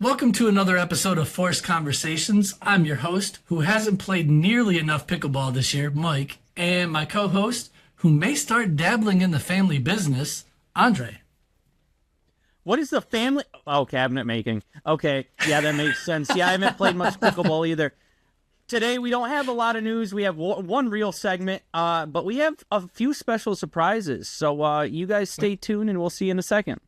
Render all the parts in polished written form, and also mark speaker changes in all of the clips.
Speaker 1: Welcome to another episode of Forced Conversations. I'm your host, who hasn't played nearly enough pickleball this year, Mike, and my co-host, who may start dabbling in the family business, Andre.
Speaker 2: What is the family? Oh, cabinet making. Okay, yeah, that makes sense. Yeah, I haven't played much pickleball either. Today, we don't have a lot of news. We have one real segment, but we have a few special surprises. So you guys stay tuned, and we'll see you in a second.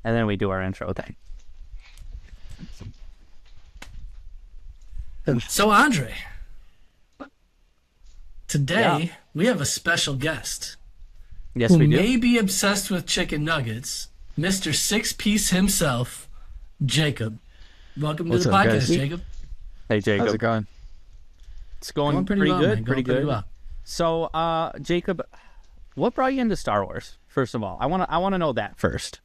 Speaker 2: And then we do our intro thing.
Speaker 1: So, Andre, today we have a special guest.
Speaker 2: Yes,
Speaker 1: who
Speaker 2: we do.
Speaker 1: may be obsessed with chicken nuggets, Mr. Six-Piece himself, Jacob. Welcome to the podcast,
Speaker 3: guys?
Speaker 1: Jacob.
Speaker 2: Hey, Jacob.
Speaker 3: How's it going?
Speaker 2: It's going
Speaker 1: Going
Speaker 2: pretty
Speaker 1: well,
Speaker 2: good.
Speaker 1: man.
Speaker 2: Pretty
Speaker 1: Going
Speaker 2: good.
Speaker 1: well.
Speaker 2: So, Jacob, what brought you into Star Wars? First of all, I want to know that first.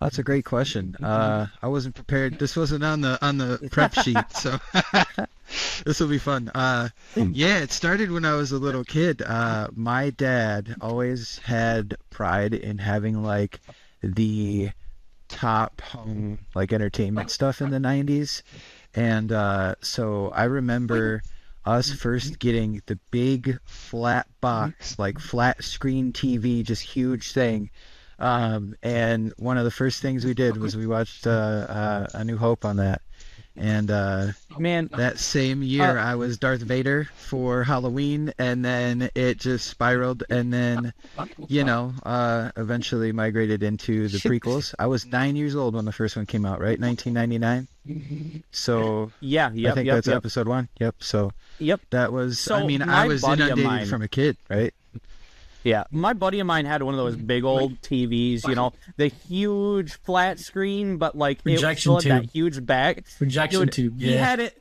Speaker 3: That's a great question. I wasn't prepared. This wasn't on the prep sheet, so this will be fun. Yeah, it started when I was a little kid. My dad always had pride in having like the top home like entertainment stuff in the 90s, and so I remember us first getting the big flat box, like flat screen TV, just huge thing. And one of the first things we did was we watched A New Hope on that. And
Speaker 2: Man,
Speaker 3: that same year I was Darth Vader for Halloween, and then it just spiraled, and then, eventually migrated into the prequels. I was 9 years old when the first one came out, right? 1999. So
Speaker 2: yeah,
Speaker 3: I think that's episode 1. Yep. So
Speaker 2: Yep.
Speaker 3: that was,
Speaker 2: So
Speaker 3: I
Speaker 2: my
Speaker 3: was
Speaker 2: buddy of
Speaker 3: inundated
Speaker 2: mine-
Speaker 3: from a kid, right?
Speaker 2: Yeah, my buddy of mine had one of those big old TVs, the huge flat screen, but like
Speaker 1: Projection
Speaker 2: it still had
Speaker 1: tube.
Speaker 2: that huge back.
Speaker 1: Projection
Speaker 2: Dude,
Speaker 1: tube,
Speaker 2: He
Speaker 1: yeah.
Speaker 2: had it.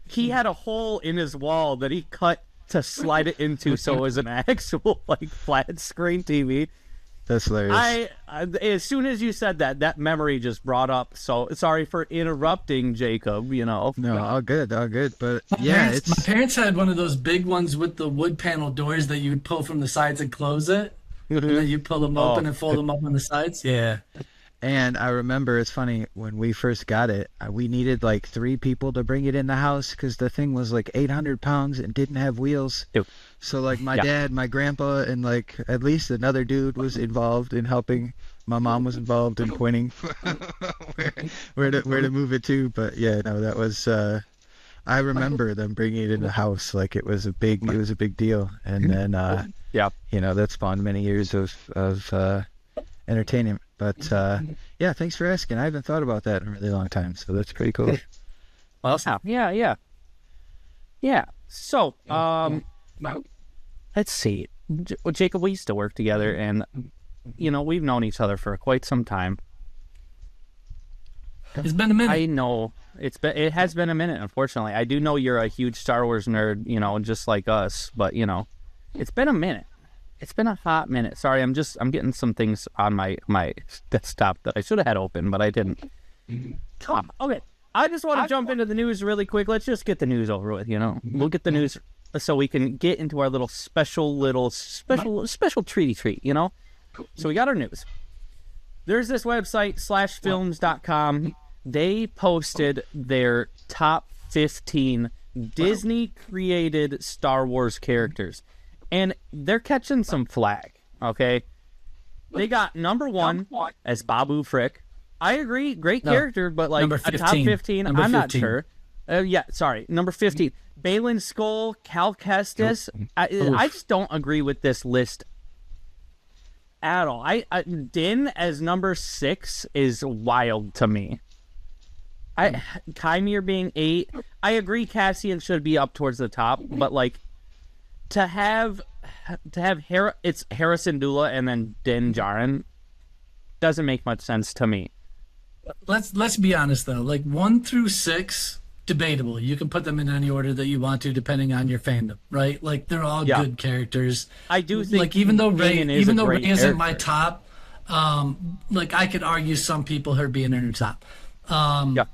Speaker 2: He had a hole in his wall that he cut to slide it into, so it was an actual like flat screen TV.
Speaker 3: That's hilarious.
Speaker 2: I as soon as you said that, that memory just brought up. So sorry for interrupting, Jacob.
Speaker 3: No, all good. But yeah,
Speaker 1: My parents had one of those big ones with the wood panel doors that you would pull from the sides and close it. And then you pull them open and fold them up on the sides. Yeah.
Speaker 3: And I remember, it's funny, when we first got it, we needed like 3 people to bring it in the house because the thing was like 800 pounds and didn't have wheels.
Speaker 2: Ew.
Speaker 3: So like my dad, my grandpa, and like at least another dude was involved in helping. My mom was involved in pointing where to move it to. But yeah, no, that was. I remember them bringing it in the house like it was a big deal. And then that spawned many years of entertainment. But yeah, thanks for asking. I haven't thought about that in a really long time, so that's pretty cool.
Speaker 2: Awesome. Yeah. So, let's see. Well, Jacob, we used to work together, and we've known each other for quite some time.
Speaker 1: It's been a minute.
Speaker 2: I know it has been a minute. Unfortunately, I do know you're a huge Star Wars nerd, just like us. But it's been a minute. It's been a hot minute. Sorry, I'm getting some things on my desktop that I should have had open, but I didn't. Okay. I just want to jump into the news really quick. Let's just get the news over with, We'll get the news so we can get into our special treaty treat, So we got our news. There's this website, /films.com. They posted their top 15 Disney-created Star Wars characters. And they're catching some flack, okay? They got number 1 as Babu Frick. I agree, great character, but like a top 15, I'm not sure. Number 15. Baylan Skoll, Cal Kestis. I just don't agree with this list at all. Din as number 6 is wild to me. Qimir being 8. I agree Cassian should be up towards the top, but like to have it's Harrison Dula and then Din Djarin doesn't make much sense to me.
Speaker 1: Let's be honest though. Like 1 through 6, debatable. You can put them in any order that you want to, depending on your fandom, right? Like they're all good characters.
Speaker 2: I do think
Speaker 1: like even though Rey
Speaker 2: Kanan is a great
Speaker 1: isn't my
Speaker 2: character.
Speaker 1: top, Like I could argue some people her being in her top.
Speaker 2: Yeah.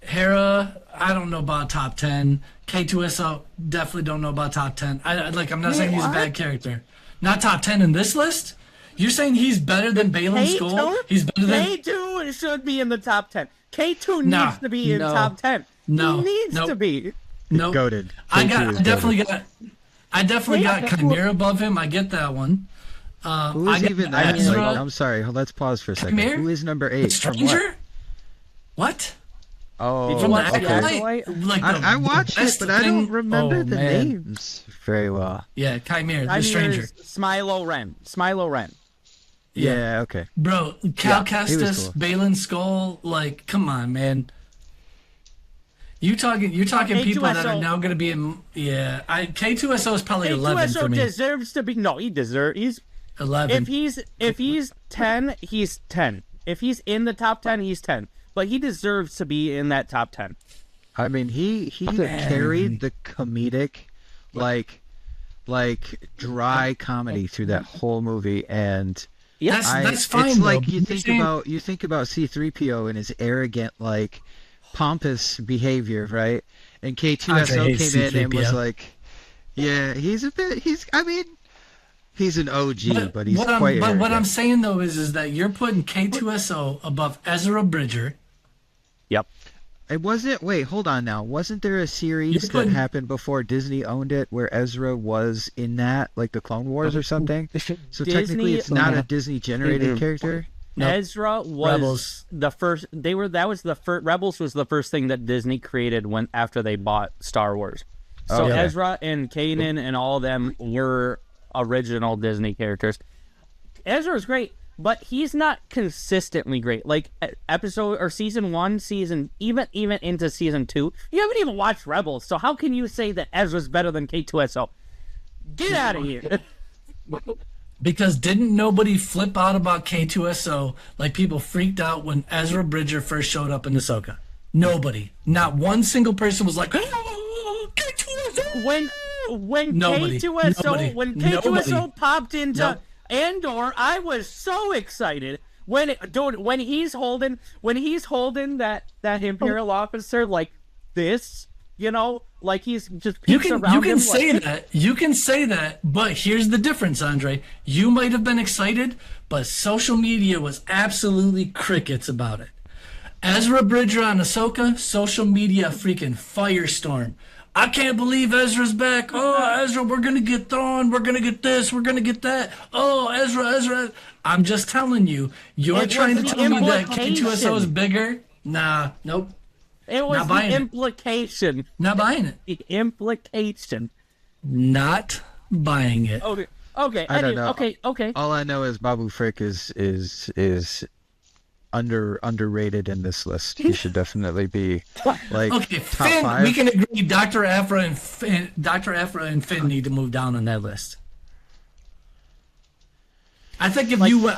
Speaker 1: Hera, I don't know about top 10. K2SO, definitely don't know about top 10. I'm not saying he's a bad character. Not top 10 in this list? You're saying he's better than Baylan Skoll? He's better than...
Speaker 2: K2 should be in the top 10. K2 needs to be in top 10.
Speaker 1: No.
Speaker 2: He needs to be.
Speaker 1: No.
Speaker 3: Goated.
Speaker 1: I definitely got Qimir above him. I get that one.
Speaker 3: Who is even that? I'm sorry. Let's pause for a second.
Speaker 1: Qimir?
Speaker 3: Who is number 8?
Speaker 1: Stranger? What?
Speaker 3: Oh,
Speaker 1: From the
Speaker 3: okay. I watched it, but I don't remember the names very well.
Speaker 1: Yeah, Qimir, the stranger.
Speaker 2: Smilo Ren.
Speaker 3: Yeah, okay.
Speaker 1: Bro, Cal Kestis,
Speaker 3: cool.
Speaker 1: Baylan Skoll, like, come on, man. You're talking people that are now going to be in. Yeah, K2SO is probably 11 for me.
Speaker 2: K2SO deserves to be. No, he's
Speaker 1: 11.
Speaker 2: If he's 10, he's 10. If he's in the top 10, he's 10. But he deserves to be in that top 10.
Speaker 3: I mean, he carried the comedic, like dry comedy through that whole movie, and
Speaker 1: that's fine.
Speaker 3: It's
Speaker 1: though.
Speaker 3: like you think about C-3PO and his arrogant, like pompous behavior, right? And K2SO came in and was like, yeah, he's an OG, but he's quite arrogant.
Speaker 1: But what I'm saying though is that you're putting K2SO above Ezra Bridger.
Speaker 2: Yep.
Speaker 3: It wasn't. Wait, hold on now. Wasn't there a series that happened before Disney owned it where Ezra was in that, like the Clone Wars or something? So technically, it's not a Disney-generated character.
Speaker 2: Nope. Ezra was the first. Rebels was the first thing that Disney created after they bought Star Wars. So Ezra and Kanan and all of them were original Disney characters. Ezra is great, but he's not consistently great. Like episode or season 1, even into season 2, you haven't even watched Rebels. So how can you say that Ezra's better than K2SO? Get out of here.
Speaker 1: Because didn't nobody flip out about K2SO like people freaked out when Ezra Bridger first showed up in Ahsoka? Nobody. Not one single person was like, oh, K2SO!
Speaker 2: When K2SO popped into Andor, I was so excited. When he's holding that Imperial officer like this, like he's just
Speaker 1: you can say that, but here's the difference, Andre. You might have been excited, but social media was absolutely crickets about it. Ezra Bridger on Ahsoka, social media freaking firestorm. I can't believe Ezra's back. Oh, Ezra, we're going to get Thrawn. We're going to get this. We're going to get that. Oh, Ezra. I'm just telling you. You're trying to tell me that K2SO is bigger? Nah, nope.
Speaker 2: It was the implication.
Speaker 1: Not buying it.
Speaker 2: The implication.
Speaker 1: Not buying it.
Speaker 2: Okay.
Speaker 3: I don't know.
Speaker 2: Okay.
Speaker 3: All I know is Babu Frick is underrated in this list. He should definitely be like top
Speaker 1: Finn,
Speaker 3: 5.
Speaker 1: We can agree. Dr. Aphra and Finn need to move down on that list. I think if you went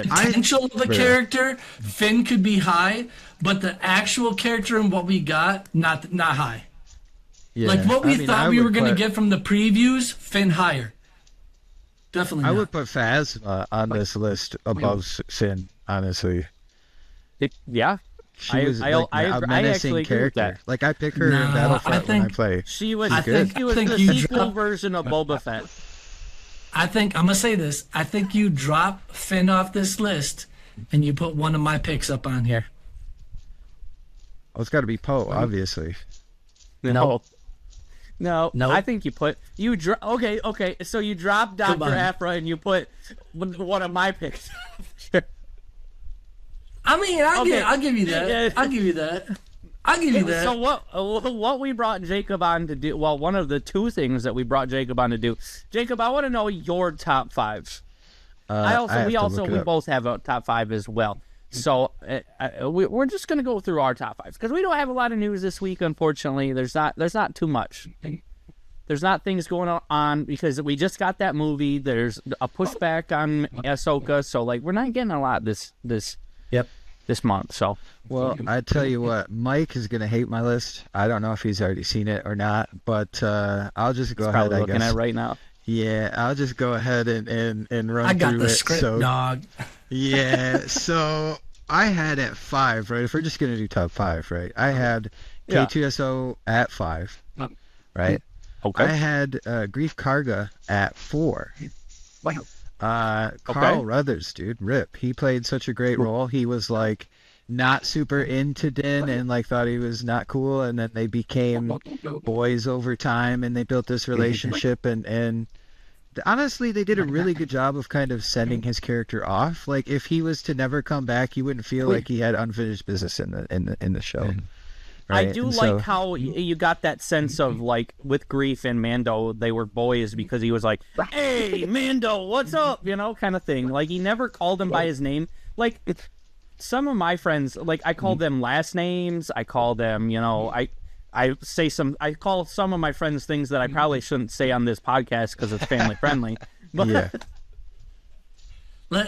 Speaker 1: potential of a character, Finn could be high, but the actual character and what we got, not high.
Speaker 3: Yeah.
Speaker 1: Like what we thought we were going to get from the previews, Finn higher. Definitely.
Speaker 3: I would put Phasma on this list above Finn, honestly. She was a menacing character. Like I pick her in Battlefront when I play.
Speaker 2: She was
Speaker 3: good.
Speaker 2: She was the sequel version of Boba Fett.
Speaker 1: I'm gonna say this. I think you drop Finn off this list, and you put one of my picks up on here.
Speaker 3: Oh, it's got to be Poe, obviously.
Speaker 2: No. I think okay. So you drop Dr. Aphra and you put one of my picks.
Speaker 1: I mean, I'll give you that. I'll give you that.
Speaker 2: So what we brought Jacob on to do? Well, one of the two things that we brought Jacob on to do. Jacob, I want to know your top 5s. We both have a top 5 as well. So we're just gonna go through our top 5s because we don't have a lot of news this week. Unfortunately, there's not too much. There's not things going on because we just got that movie. There's a pushback on Ahsoka, so like we're not getting a lot this month. So
Speaker 3: well, I tell you what, Mike is gonna hate my list. I don't know if he's already seen it or not, but I'll just go ahead. I guess.
Speaker 2: Looking at it right now.
Speaker 3: Yeah, I'll just go ahead and run
Speaker 1: I got
Speaker 3: through
Speaker 1: the
Speaker 3: it.
Speaker 1: script,
Speaker 3: So
Speaker 1: dog.
Speaker 3: yeah, so I had at 5, right? If we're just gonna do top 5, right? I had
Speaker 2: Yeah.
Speaker 3: K2SO at 5, right?
Speaker 2: Okay.
Speaker 3: I had Grief Karga at 4. Carl Ruthers, dude, rip. He played such a great role. He was like not super into Din and like thought he was not cool, and then they became boys over time, and they built this relationship, and honestly, they did a really good job of kind of sending his character off. Like if he was to never come back, you wouldn't feel like he had unfinished business in the show.
Speaker 2: I
Speaker 3: Right?
Speaker 2: do
Speaker 3: And
Speaker 2: like
Speaker 3: so-
Speaker 2: how you got that sense of like with Grief and Mando, they were boys because he was like, "Hey, Mando, what's up?" You know, kind of thing. Like he never called him by his name. Like some of my friends, like I call them last names. I call them, you know, I call some of my friends things that I probably shouldn't say on this podcast because it's family friendly. But
Speaker 3: yeah.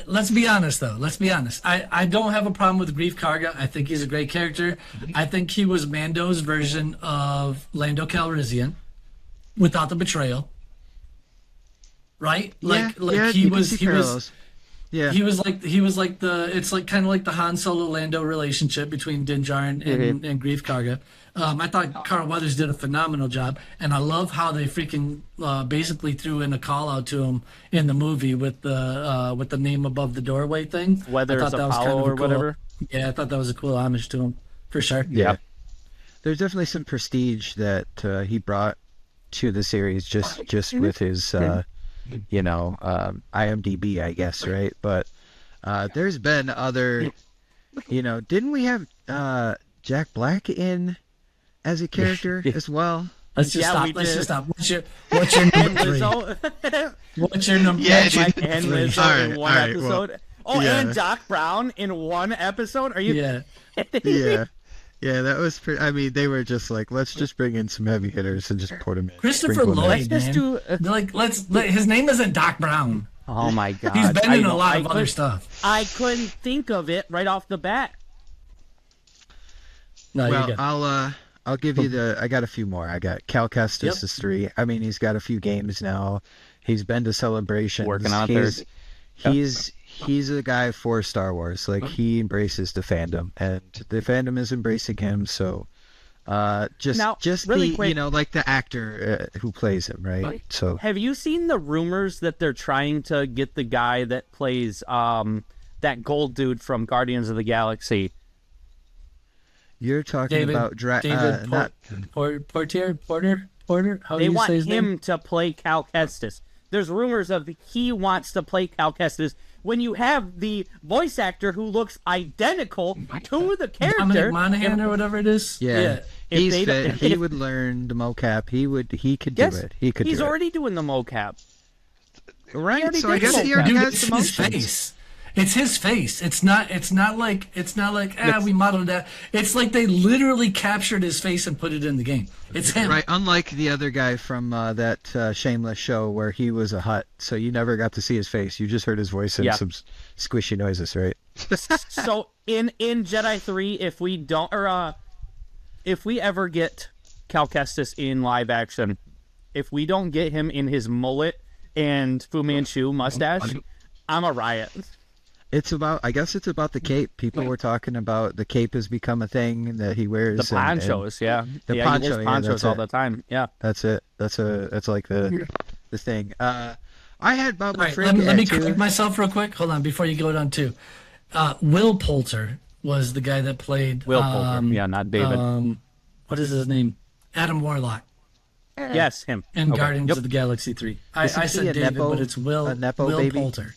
Speaker 1: Let's be honest, though. Let's be honest. I don't have a problem with Grief Karga. I think he's a great character. I think he was Mando's version of Lando Calrissian without the betrayal. Right? Like
Speaker 3: yeah,
Speaker 1: he
Speaker 3: you can
Speaker 1: was
Speaker 3: see
Speaker 1: he was
Speaker 3: parallels. Yeah.
Speaker 1: he was like it's like kind of like the Han Solo Lando relationship between Din Djarin and Grief Karga. I thought Carl Weathers did a phenomenal job, and I love how they freaking basically threw in a call out to him in the movie with the name above the doorway thing.
Speaker 2: Weathers
Speaker 1: I thought that was
Speaker 2: Apollo
Speaker 1: kind of
Speaker 2: or whatever.
Speaker 1: Yeah, I thought that was a cool homage to him for sure.
Speaker 2: Yeah.
Speaker 3: There's definitely some prestige that he brought to the series just with his IMDb, I guess, right? But there's been other, didn't we have Jack Black in as a character as well?
Speaker 1: Let's just
Speaker 2: Yeah,
Speaker 1: stop.
Speaker 2: we
Speaker 1: Let's
Speaker 2: did.
Speaker 1: just stop. What's your number three?
Speaker 2: Lizzo,
Speaker 1: What's your number?
Speaker 3: Yeah,
Speaker 1: what's your
Speaker 2: Mike
Speaker 1: number
Speaker 2: and
Speaker 1: three?
Speaker 2: Lizzo
Speaker 3: All
Speaker 2: in
Speaker 3: right,
Speaker 2: one
Speaker 3: all right,
Speaker 2: episode. Oh,
Speaker 3: yeah.
Speaker 2: and Doc Brown in one episode. Are you?
Speaker 1: Yeah.
Speaker 3: Yeah, that was pretty. I mean, they were just like, let's just bring in some heavy hitters and just put them in.
Speaker 1: Christopher
Speaker 3: Sprinkle 'em in.
Speaker 1: Lloyd,
Speaker 2: Let's just
Speaker 1: man.
Speaker 2: do.
Speaker 1: His name isn't Doc Brown.
Speaker 2: Oh my God.
Speaker 1: He's been in a
Speaker 2: know.
Speaker 1: lot of
Speaker 2: I
Speaker 1: other
Speaker 2: could-
Speaker 1: stuff.
Speaker 2: I couldn't think of it right off the bat.
Speaker 1: No, you're
Speaker 3: Well,
Speaker 1: good.
Speaker 3: I'll give you I got a few more. I got Cal Kestis
Speaker 1: Yep.
Speaker 3: is 3. I mean, he's got a few games now. He's been to celebrations.
Speaker 2: Working on
Speaker 3: He's a guy for Star Wars. Like he embraces the fandom, and the fandom is embracing him. So, just
Speaker 2: Now,
Speaker 3: just
Speaker 2: really
Speaker 3: the
Speaker 2: quick-
Speaker 3: like the actor who plays him, right? So
Speaker 2: Have you seen the rumors that they're trying to get the guy that plays that gold dude from Guardians of the Galaxy?
Speaker 3: you're talking
Speaker 1: David,
Speaker 3: about
Speaker 1: David
Speaker 3: not
Speaker 1: Porter. How do
Speaker 2: They
Speaker 1: you
Speaker 2: want
Speaker 1: say his
Speaker 2: him
Speaker 1: name?
Speaker 2: to play Cal Kestis. There's rumors of he wants to play Cal Kestis when you have the voice actor who looks identical to the character.
Speaker 1: Dominic Monaghan or whatever it is.
Speaker 3: yeah.
Speaker 2: If
Speaker 3: He's
Speaker 2: they
Speaker 3: fit.
Speaker 2: don't-
Speaker 3: He
Speaker 2: if-
Speaker 3: would learn the mocap. He could do
Speaker 2: Yes,
Speaker 3: it. He could
Speaker 2: he's
Speaker 3: do
Speaker 2: already doing the mocap.
Speaker 3: it. Right.
Speaker 2: already
Speaker 3: So I
Speaker 2: did
Speaker 3: guess
Speaker 2: mocap.
Speaker 3: he already
Speaker 1: Dude,
Speaker 3: has
Speaker 1: it's
Speaker 3: the
Speaker 1: his
Speaker 3: motions.
Speaker 1: face. It's his face. It's not like we modeled that. It's like they literally captured his face and put it in the game. It's him.
Speaker 3: Right, unlike the other guy from that Shameless show where he was a Hutt, so you never got to see his face. You just heard his voice and
Speaker 2: Yeah.
Speaker 3: some squishy noises, right?
Speaker 2: So in Jedi 3, if we don't, or if we ever get Cal Kestis in live action, if we don't get him in his mullet and Fu Manchu mustache, I'm a riot.
Speaker 3: I guess it's about the cape. People were talking about the cape has become a thing that he wears.
Speaker 2: The ponchos, yeah.
Speaker 3: The
Speaker 2: yeah,
Speaker 3: poncho,
Speaker 2: he wears
Speaker 3: yeah,
Speaker 2: ponchos
Speaker 3: that's
Speaker 2: all
Speaker 3: it.
Speaker 2: the time. Yeah.
Speaker 3: That's it. That's like the thing. I had Boba
Speaker 1: All right,
Speaker 3: Frick
Speaker 1: let me
Speaker 3: at 2.
Speaker 1: correct myself real quick. Hold on, before you go down to Will Poulter was the guy that played
Speaker 2: Will Poulter. Yeah, not David.
Speaker 1: what is his name? Adam Warlock
Speaker 2: Yes, him.
Speaker 1: in
Speaker 2: Okay.
Speaker 1: Guardians
Speaker 2: Yep.
Speaker 1: of the Galaxy 3. I
Speaker 3: Isn't he
Speaker 1: said
Speaker 3: a
Speaker 1: David,
Speaker 3: Nepo-
Speaker 1: but it's Will
Speaker 3: a Nepo
Speaker 1: Will
Speaker 3: baby?
Speaker 1: Poulter.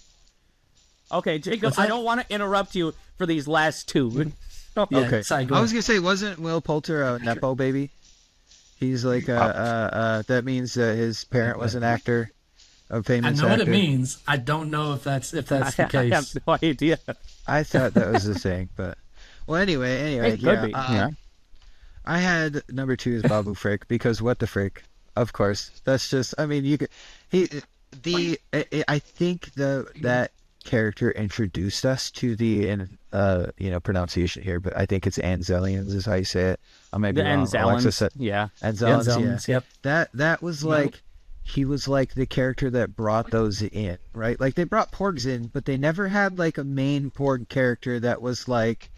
Speaker 2: Okay, Jacob,
Speaker 1: What's
Speaker 2: I
Speaker 1: that?
Speaker 2: don't want to interrupt you for these last two.
Speaker 1: Yeah,
Speaker 3: Okay.
Speaker 1: sorry, go
Speaker 3: I was
Speaker 1: ahead.
Speaker 3: gonna say, wasn't Will Poulter a Nepo baby? He's like that means that his parent was an actor, a
Speaker 1: I
Speaker 3: famous
Speaker 1: know what
Speaker 3: actor.
Speaker 1: it means. I don't know if that's the
Speaker 2: I have
Speaker 1: case.
Speaker 2: no idea.
Speaker 3: I thought that was the thing, but well, anyway,
Speaker 2: It could
Speaker 3: yeah.
Speaker 2: be. Yeah.
Speaker 3: I had number 2 is Babu Frick because what the frick? Of course, that's just. I mean, you could. I think that character introduced us to the pronunciation here, but I think it's Anzelians is how you say it. I may be
Speaker 2: The
Speaker 3: wrong. Alexa
Speaker 2: Anzellans.
Speaker 3: said
Speaker 2: Yeah.
Speaker 3: Anzellans,
Speaker 1: Anzellans,
Speaker 3: yeah.
Speaker 1: yep.
Speaker 3: That was like he was like the character that brought those in, right? Like they brought porgs in, but they never had like a main porg character that was like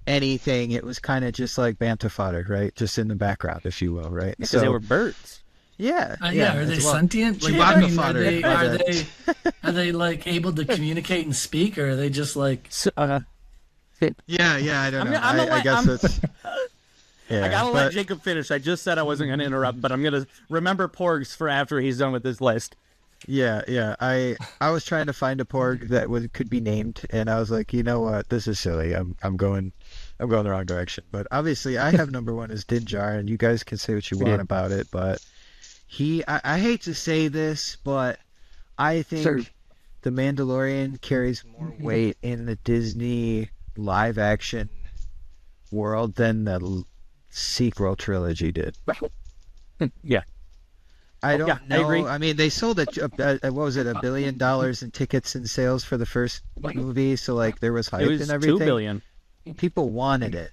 Speaker 3: anything. It was kind of just like banter fodder, right? Just in the background, if you will, right?
Speaker 2: Because they were birds.
Speaker 3: Yeah.
Speaker 1: Are they sentient?
Speaker 3: Like
Speaker 1: I mean,
Speaker 3: fodder.
Speaker 1: are they like able to communicate and speak, or are they just like?
Speaker 3: Yeah, I don't know. I guess it's. Yeah,
Speaker 2: I gotta let Jacob finish. I just said I wasn't gonna interrupt, but I'm gonna remember porgs for after he's done with this list.
Speaker 3: Yeah. I was trying to find a porg that could be named, and I was like, you know what, this is silly. I'm going the wrong direction. But obviously, I have number one is Din Djarin. You guys can say what you want about it, but I hate to say this, but I think the Mandalorian carries more weight in the Disney live action world than the sequel trilogy did.
Speaker 2: Yeah.
Speaker 3: I don't know.
Speaker 2: I agree.
Speaker 3: I mean, they sold $1 billion in tickets and sales for the first movie, so like there was hype
Speaker 2: It was
Speaker 3: and everything.
Speaker 2: $2 billion.
Speaker 3: People wanted it.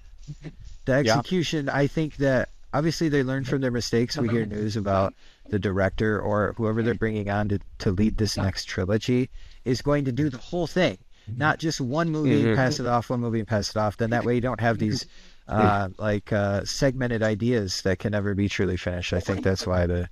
Speaker 3: The execution, I think that obviously they learned from their mistakes. We hear news about the director or whoever they're bringing on to lead this next trilogy is going to do the whole thing, not just one movie and pass it off, one movie and pass it off. Then that way you don't have these segmented ideas that can never be truly finished. I think that's why the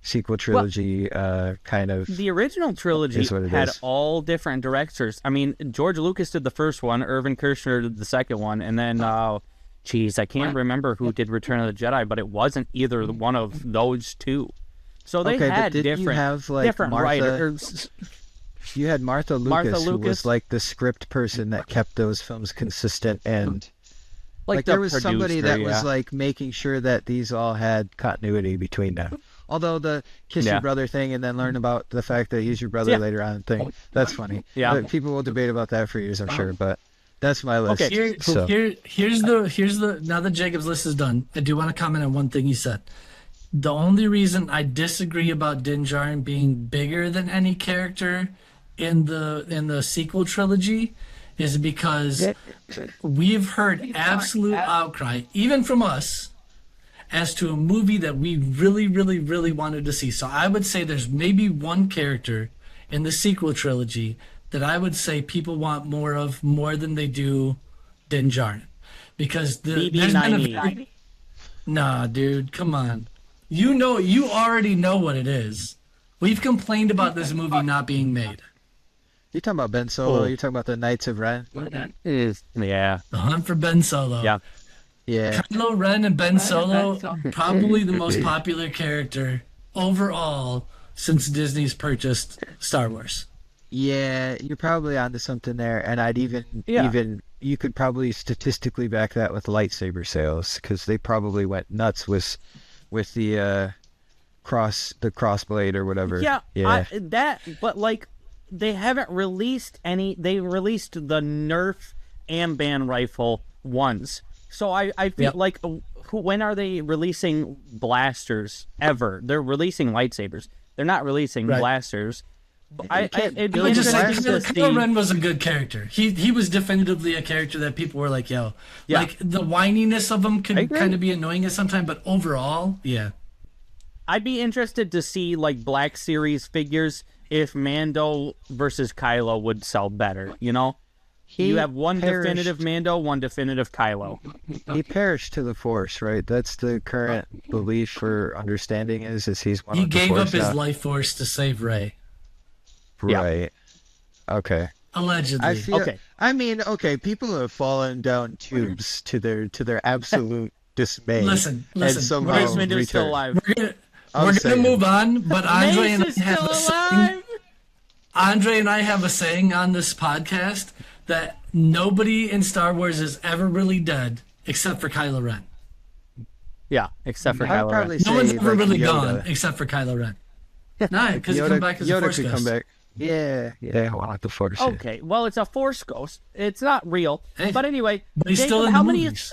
Speaker 3: sequel trilogy kind of
Speaker 2: the original trilogy had
Speaker 3: is.
Speaker 2: all different directors. I mean, George Lucas did the first one, Irvin Kershner did the second one, and then I can't remember who did Return of the Jedi, but it wasn't either one of those two. So they had different writers.
Speaker 3: You had Martha Lucas, who was like the script person that kept those films consistent, and like there was somebody that was like making sure that these all had continuity between them. Although the kiss your brother thing and then learn about the fact that he's your brother later on thing, that's funny. Yeah, but people will debate about that for years, I'm sure. But that's my list.
Speaker 1: Okay, here's the now that Jacob's list is done, I do want to comment on one thing you said. The only reason I disagree about Din Djarin being bigger than any character in the sequel trilogy is because we've heard absolute outcry, even from us, as to a movie that we really, really, really wanted to see. So I would say there's maybe one character in the sequel trilogy that I would say people want more than they do Din Djarin. Because there's been Nah, dude, come on. You already know what it is. We've complained about this movie not being made.
Speaker 3: You talking about Ben Solo? You talking about the Knights of Ren?
Speaker 2: The
Speaker 1: Hunt for Ben Solo.
Speaker 2: Yeah.
Speaker 1: Kylo Ren and Ben Solo, probably the most popular character overall since Disney's purchased Star Wars.
Speaker 3: Yeah, you're probably onto something there, and I'd even you could probably statistically back that with lightsaber sales, because they probably went nuts with the crossblade or whatever.
Speaker 2: But like they haven't released any. They released the Nerf Amban rifle once. So I feel like, when are they releasing blasters ever? They're releasing lightsabers. They're not releasing blasters.
Speaker 1: Kylo Ren was a good character. He was definitively a character that people were like, yo. Yeah. Like, the whininess of him could kind of be annoying at some time, but overall, yeah.
Speaker 2: I'd be interested to see, like, Black Series figures if Mando versus Kylo would sell better, you know? You have one definitive Mando, one definitive Kylo.
Speaker 3: He perished to the Force, right? That's the current belief or understanding is he's one of the Force.
Speaker 1: He gave up his life force to save Rey.
Speaker 3: Right. Yeah. Okay.
Speaker 1: Allegedly.
Speaker 3: I mean, people have fallen down tubes to their absolute dismay.
Speaker 1: Listen.
Speaker 2: Mace Windu's still alive.
Speaker 1: We're gonna move on, but Andre and I have a saying on this podcast that nobody in Star Wars is ever really dead except for Kylo Ren.
Speaker 2: Yeah, except for Kylo Ren.
Speaker 1: No one's ever really gone except for Kylo Ren. No, because he come back as a Force ghost.
Speaker 3: Come back. Yeah, I want the Force.
Speaker 2: Okay, well, it's a Force ghost. It's not real. Hey, but anyway,
Speaker 1: but he's still in the movies.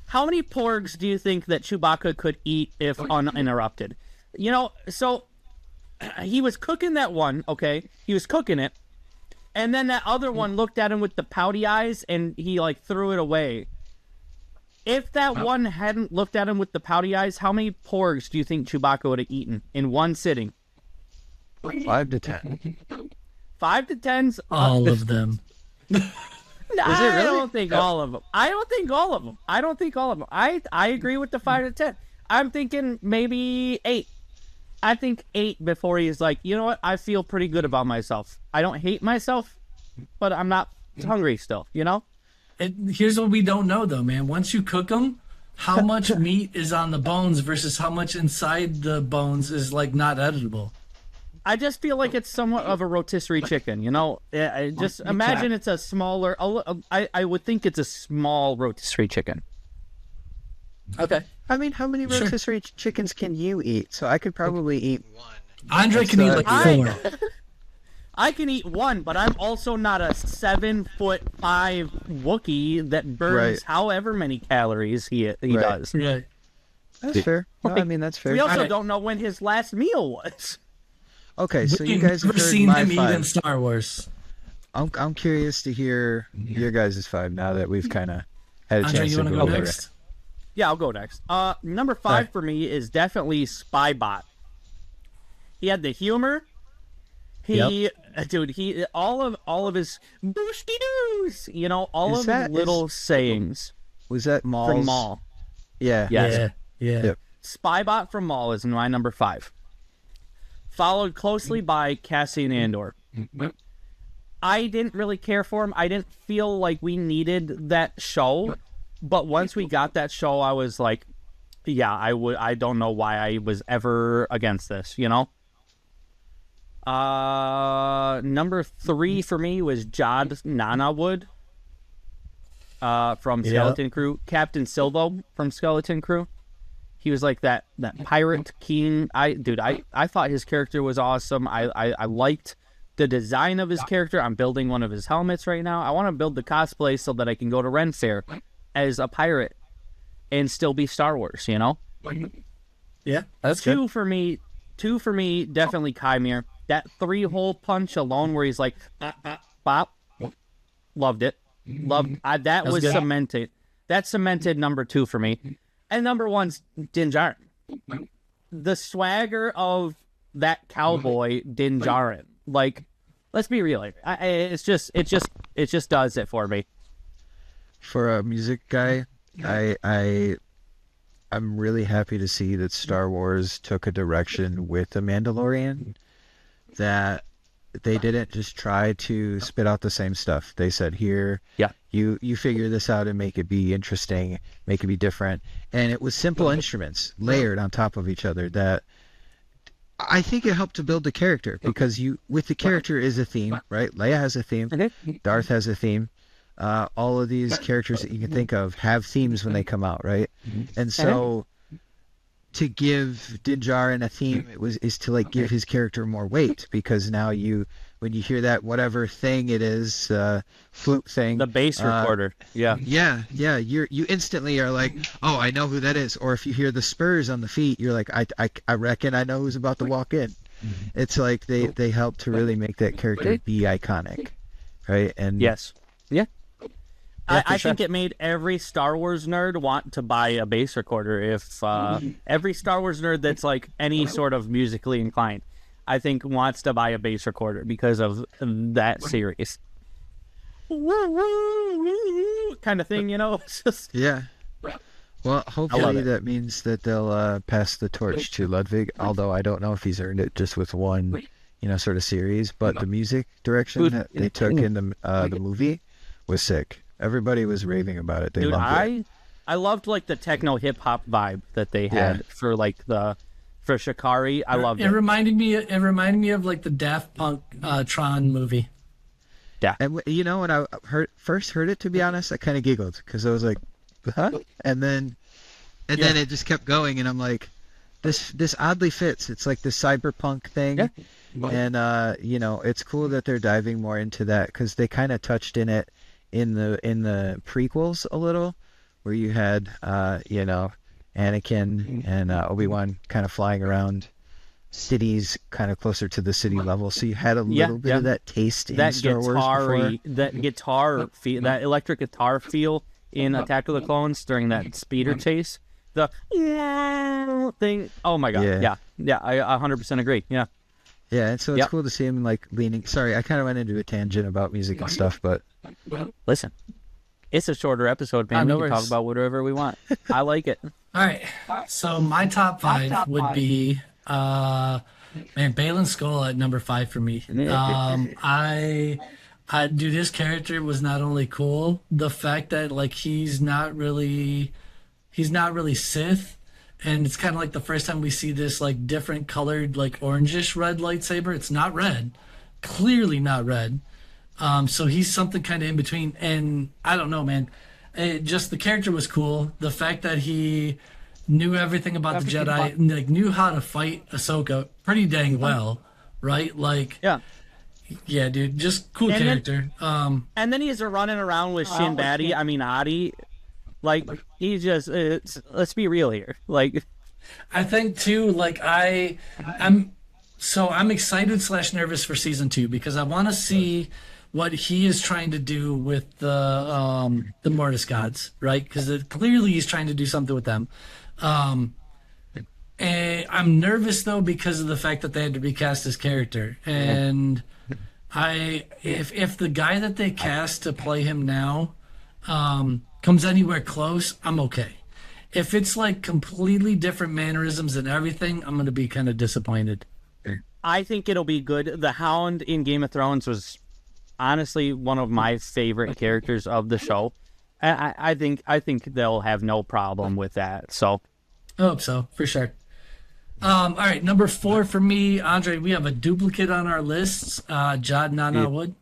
Speaker 2: How many porgs do you think that Chewbacca could eat if uninterrupted? You know, so he was cooking that one, okay? He was cooking it. And then that other one looked at him with the pouty eyes, and he, like, threw it away. If that one hadn't looked at him with the pouty eyes, how many porgs do you think Chewbacca would have eaten in one sitting?
Speaker 3: 5 to 10.
Speaker 2: 5 to 10's
Speaker 1: All of them.
Speaker 2: I don't think all of them. I don't think all of them. I agree with the 5 to 10. I'm thinking maybe 8. I think 8 before he's like, you know what? I feel pretty good about myself. I don't hate myself, but I'm not hungry still, you know?
Speaker 1: Here's what we don't know, though, man. Once you cook them, how much meat is on the bones versus how much inside the bones is, like, not editable.
Speaker 2: I just feel like it's somewhat of a rotisserie chicken, you know? Just imagine it's a smaller... I would think it's a small rotisserie chicken.
Speaker 1: Okay.
Speaker 3: I mean, how many rotisserie chickens can you eat? So I could probably eat one.
Speaker 1: Andre can eat like 4.
Speaker 2: I can eat one, but I'm also not a 7'5" Wookiee that burns however many calories he does.
Speaker 1: Yeah.
Speaker 3: That's fair. No, I mean, that's fair.
Speaker 2: We also don't know when his last meal was.
Speaker 3: Okay, so you guys have
Speaker 1: never
Speaker 3: heard
Speaker 1: seen
Speaker 3: my
Speaker 1: him eat
Speaker 3: 5.
Speaker 1: in Star Wars.
Speaker 3: I'm curious to hear your guys' 5 now that we've kind of had a
Speaker 1: Andre,
Speaker 3: chance
Speaker 1: you
Speaker 3: to
Speaker 1: want to
Speaker 3: go
Speaker 1: go
Speaker 3: over it.
Speaker 1: next?
Speaker 2: Yeah, I'll go next. Number 5 for me is definitely Spybot. He had the humor. He all of his boosty doos, you know, all of his little sayings.
Speaker 3: Was that Maul?
Speaker 2: From Maul.
Speaker 3: Yeah.
Speaker 2: Yes.
Speaker 1: Yeah.
Speaker 3: Yep.
Speaker 2: Spybot from Maul is my number 5. Followed closely by Cassian Andor. I didn't really care for him. I didn't feel like we needed that show. But once we got that show, I was like, yeah, I don't know why I was ever against this, you know? Number 3 for me was Jod Na Nawood from Skeleton Crew. Captain Silvo from Skeleton Crew. He was like that pirate king. I thought his character was awesome. I liked the design of his character. I'm building one of his helmets right now. I want to build the cosplay so that I can go to Ren Fair as a pirate and still be Star Wars, you know?
Speaker 1: Yeah,
Speaker 2: that's two for me, definitely Qimir. That 3-hole punch alone where he's like, bop. Loved it. That was cemented. That cemented number 2 for me. And number 1's Djarin. The swagger of that cowboy Djarin. Like, let's be real. It just does it for me.
Speaker 3: For a music guy, I'm really happy to see that Star Wars took a direction with The Mandalorian that they didn't just try to spit out the same stuff. They said, here, you figure this out and make it be interesting, make it be different. And it was simple instruments layered on top of each other that I think it helped to build the character, because with the character is a theme, right? Leia has a theme. Darth has a theme. All of these characters that you can think of have themes when they come out, right? And so to give Djarin a theme is to like give his character more weight, because now when you hear that whatever thing it is, flute thing,
Speaker 2: the bass recorder,
Speaker 3: you instantly are like, oh, I know who that is. Or if you hear the spurs on the feet, you're like, I reckon I know who's about to walk in. It's like they help to really make that character be iconic, right? And
Speaker 2: I think it made every Star Wars nerd want to buy a bass recorder. If every Star Wars nerd that's like any sort of musically inclined, I think wants to buy a bass recorder because of that series. Kind of thing, you know? It's just...
Speaker 3: Yeah. Well, hopefully that means that they'll pass the torch to Ludwig, although I don't know if he's earned it just with one, sort of series. But the music direction that they took in the movie was sick. Everybody was raving about it. They loved it.
Speaker 2: I loved like the techno hip hop vibe that they had for Shikari. I loved it.
Speaker 1: It reminded me of like the Daft Punk Tron movie.
Speaker 2: Yeah.
Speaker 3: And when I first heard it, to be honest, I kind of giggled because I was like, huh? And then it just kept going, and I'm like, this oddly fits. It's like this cyberpunk thing. Yeah. And it's cool that they're diving more into that, because they kind of touched in it in the prequels a little, where you had Anakin and Obi-Wan kind of flying around cities kind of closer to the city level, so you had a little bit of that taste in Star Wars before.
Speaker 2: That guitar feel, that electric guitar feel in Attack of the Clones during that speeder chase. The thing. Oh my god. Yeah. I 100% agree. Yeah.
Speaker 3: Yeah, and so it's cool to see him like leaning. Sorry, I kind of went into a tangent about music and stuff, but
Speaker 2: listen, it's a shorter episode, man. We can talk about whatever we want. I like it.
Speaker 1: All right. So my top five would be Baylan Skoll at number 5 for me. Dude, his character was not only cool, the fact that like he's not really Sith, and it's kind of like the first time we see this like different colored like orangish red lightsaber. It's not red, clearly not red. So he's something kind of in between, and I don't know, man. Just the character was cool. The fact that he knew everything about the Jedi, and, like knew how to fight Ahsoka pretty dang well, right? Like, yeah, dude, just cool character.
Speaker 2: And then he's running around with Adi. Like, he just, let's be real here. Like,
Speaker 1: I think too, like I'm excited / nervous for season 2 because I want to see what he is trying to do with the Mortis gods, right? Because clearly he's trying to do something with them. And I'm nervous though because of the fact that they had to recast his character, and if the guy that they cast to play him now comes anywhere close, I'm okay. If it's like completely different mannerisms and everything, I'm going to be kind of disappointed.
Speaker 2: I think it'll be good. The Hound in Game of Thrones was honestly one of my favorite characters of the show. I think they'll have no problem with that. So
Speaker 1: I hope so, for sure. All right, number 4 for me, Andre. We have a duplicate on our lists. Jod Na Nawood.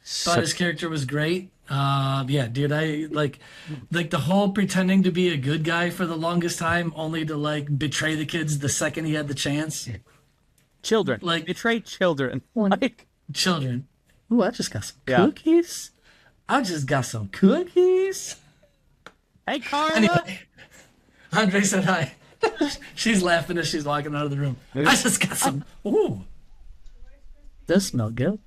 Speaker 1: Thought his character was great. Yeah, dude, I like the whole pretending to be a good guy for the longest time, only to like betray the kids the second he had the chance.
Speaker 2: Children,
Speaker 1: like
Speaker 2: betray children, like
Speaker 1: children. Ooh, I just got some cookies. I just got some cookies.
Speaker 2: Hey, Carla.
Speaker 1: Anyway, Andre said hi. She's laughing as she's walking out of the room. I just got some. Ooh, this smell good.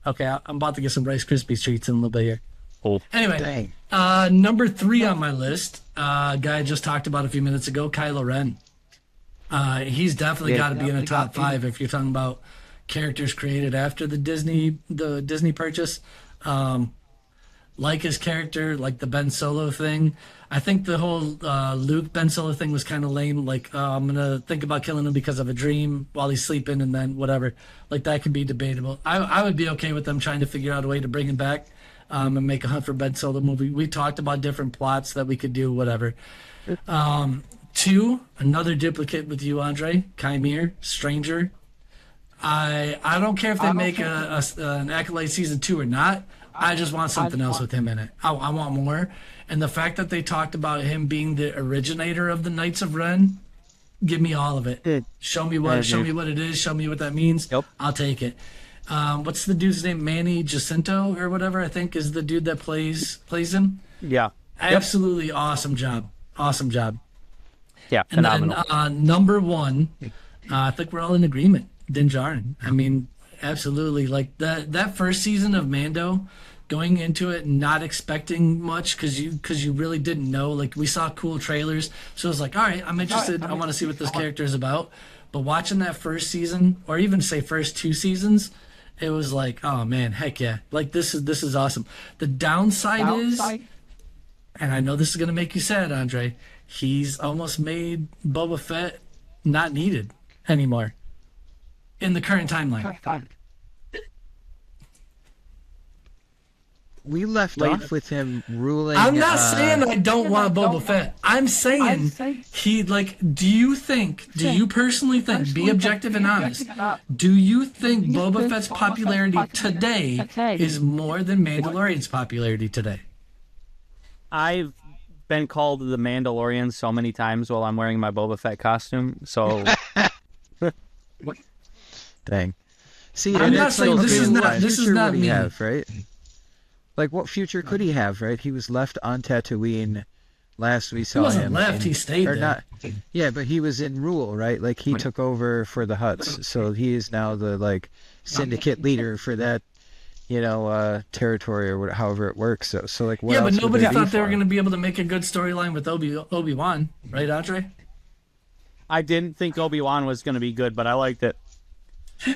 Speaker 1: Okay, I'm about to get some Rice Krispies treats in a little bit here.
Speaker 2: Oh.
Speaker 1: Anyway, number 3 on my list, guy I just talked about a few minutes ago, Kylo Ren. He's definitely got to be in a top 5 if you're talking about characters created after the Disney purchase. Like his character, like the Ben Solo thing. I think the whole Luke Ben Solo thing was kind of lame. Like, I'm going to think about killing him because of a dream while he's sleeping and then whatever. Like, that could be debatable. I would be okay with them trying to figure out a way to bring him back and make a Hunt for Ben Solo movie. We talked about different plots that we could do, whatever. 2, another duplicate with you, Andre. Qimir, Stranger. I don't care if they make an Acolyte season 2 or not. I just want something else with him in it. I want more. And the fact that they talked about him being the originator of the Knights of Ren, give me all of it. Show me what it is. Show me what that means.
Speaker 2: Yep.
Speaker 1: I'll take it. What's the dude's name? Manny Jacinto or whatever, I think, is the dude that plays him.
Speaker 2: Yeah.
Speaker 1: Absolutely awesome job. Awesome job.
Speaker 2: Yeah,
Speaker 1: and
Speaker 2: phenomenal.
Speaker 1: Then number 1, I think we're all in agreement. Djarin. I mean, absolutely. Like that first season of Mando, going into it not expecting much because you really didn't know. Like, we saw cool trailers, so it was like, all right, I'm interested. I want to see what this character is about. But watching that first season, or even say first 2 seasons, it was like, oh man, heck yeah! Like, this is awesome. The downside is, and I know this is gonna make you sad, Andre, he's almost made Boba Fett not needed anymore in the current timeline.
Speaker 3: We left off with him ruling.
Speaker 1: I'm not saying I don't want Boba Fett. I'm saying he, like, do you personally think, be objective and honest, do you think Boba Fett's popularity today is more than Mandalorian's popularity today?
Speaker 2: I've been called the Mandalorian so many times while I'm wearing my Boba Fett costume, so...
Speaker 3: Dang. See,
Speaker 1: I'm not saying this is not me.
Speaker 3: Right? Like, what future could he have, right? He was left on Tatooine. Last we saw him.
Speaker 1: He wasn't left, he stayed there.
Speaker 3: Not, yeah, but he was in rule, right? Like, he took over for the Hutts, so he is now the, like, syndicate leader for that territory or however it works. So like, what
Speaker 1: Yeah,
Speaker 3: else
Speaker 1: but
Speaker 3: would
Speaker 1: nobody
Speaker 3: there be
Speaker 1: thought they were
Speaker 3: for
Speaker 1: going
Speaker 3: him?
Speaker 1: to be able to make a good storyline with Obi-Wan, right, Andre?
Speaker 2: I didn't think Obi-Wan was going to be good, but I liked it.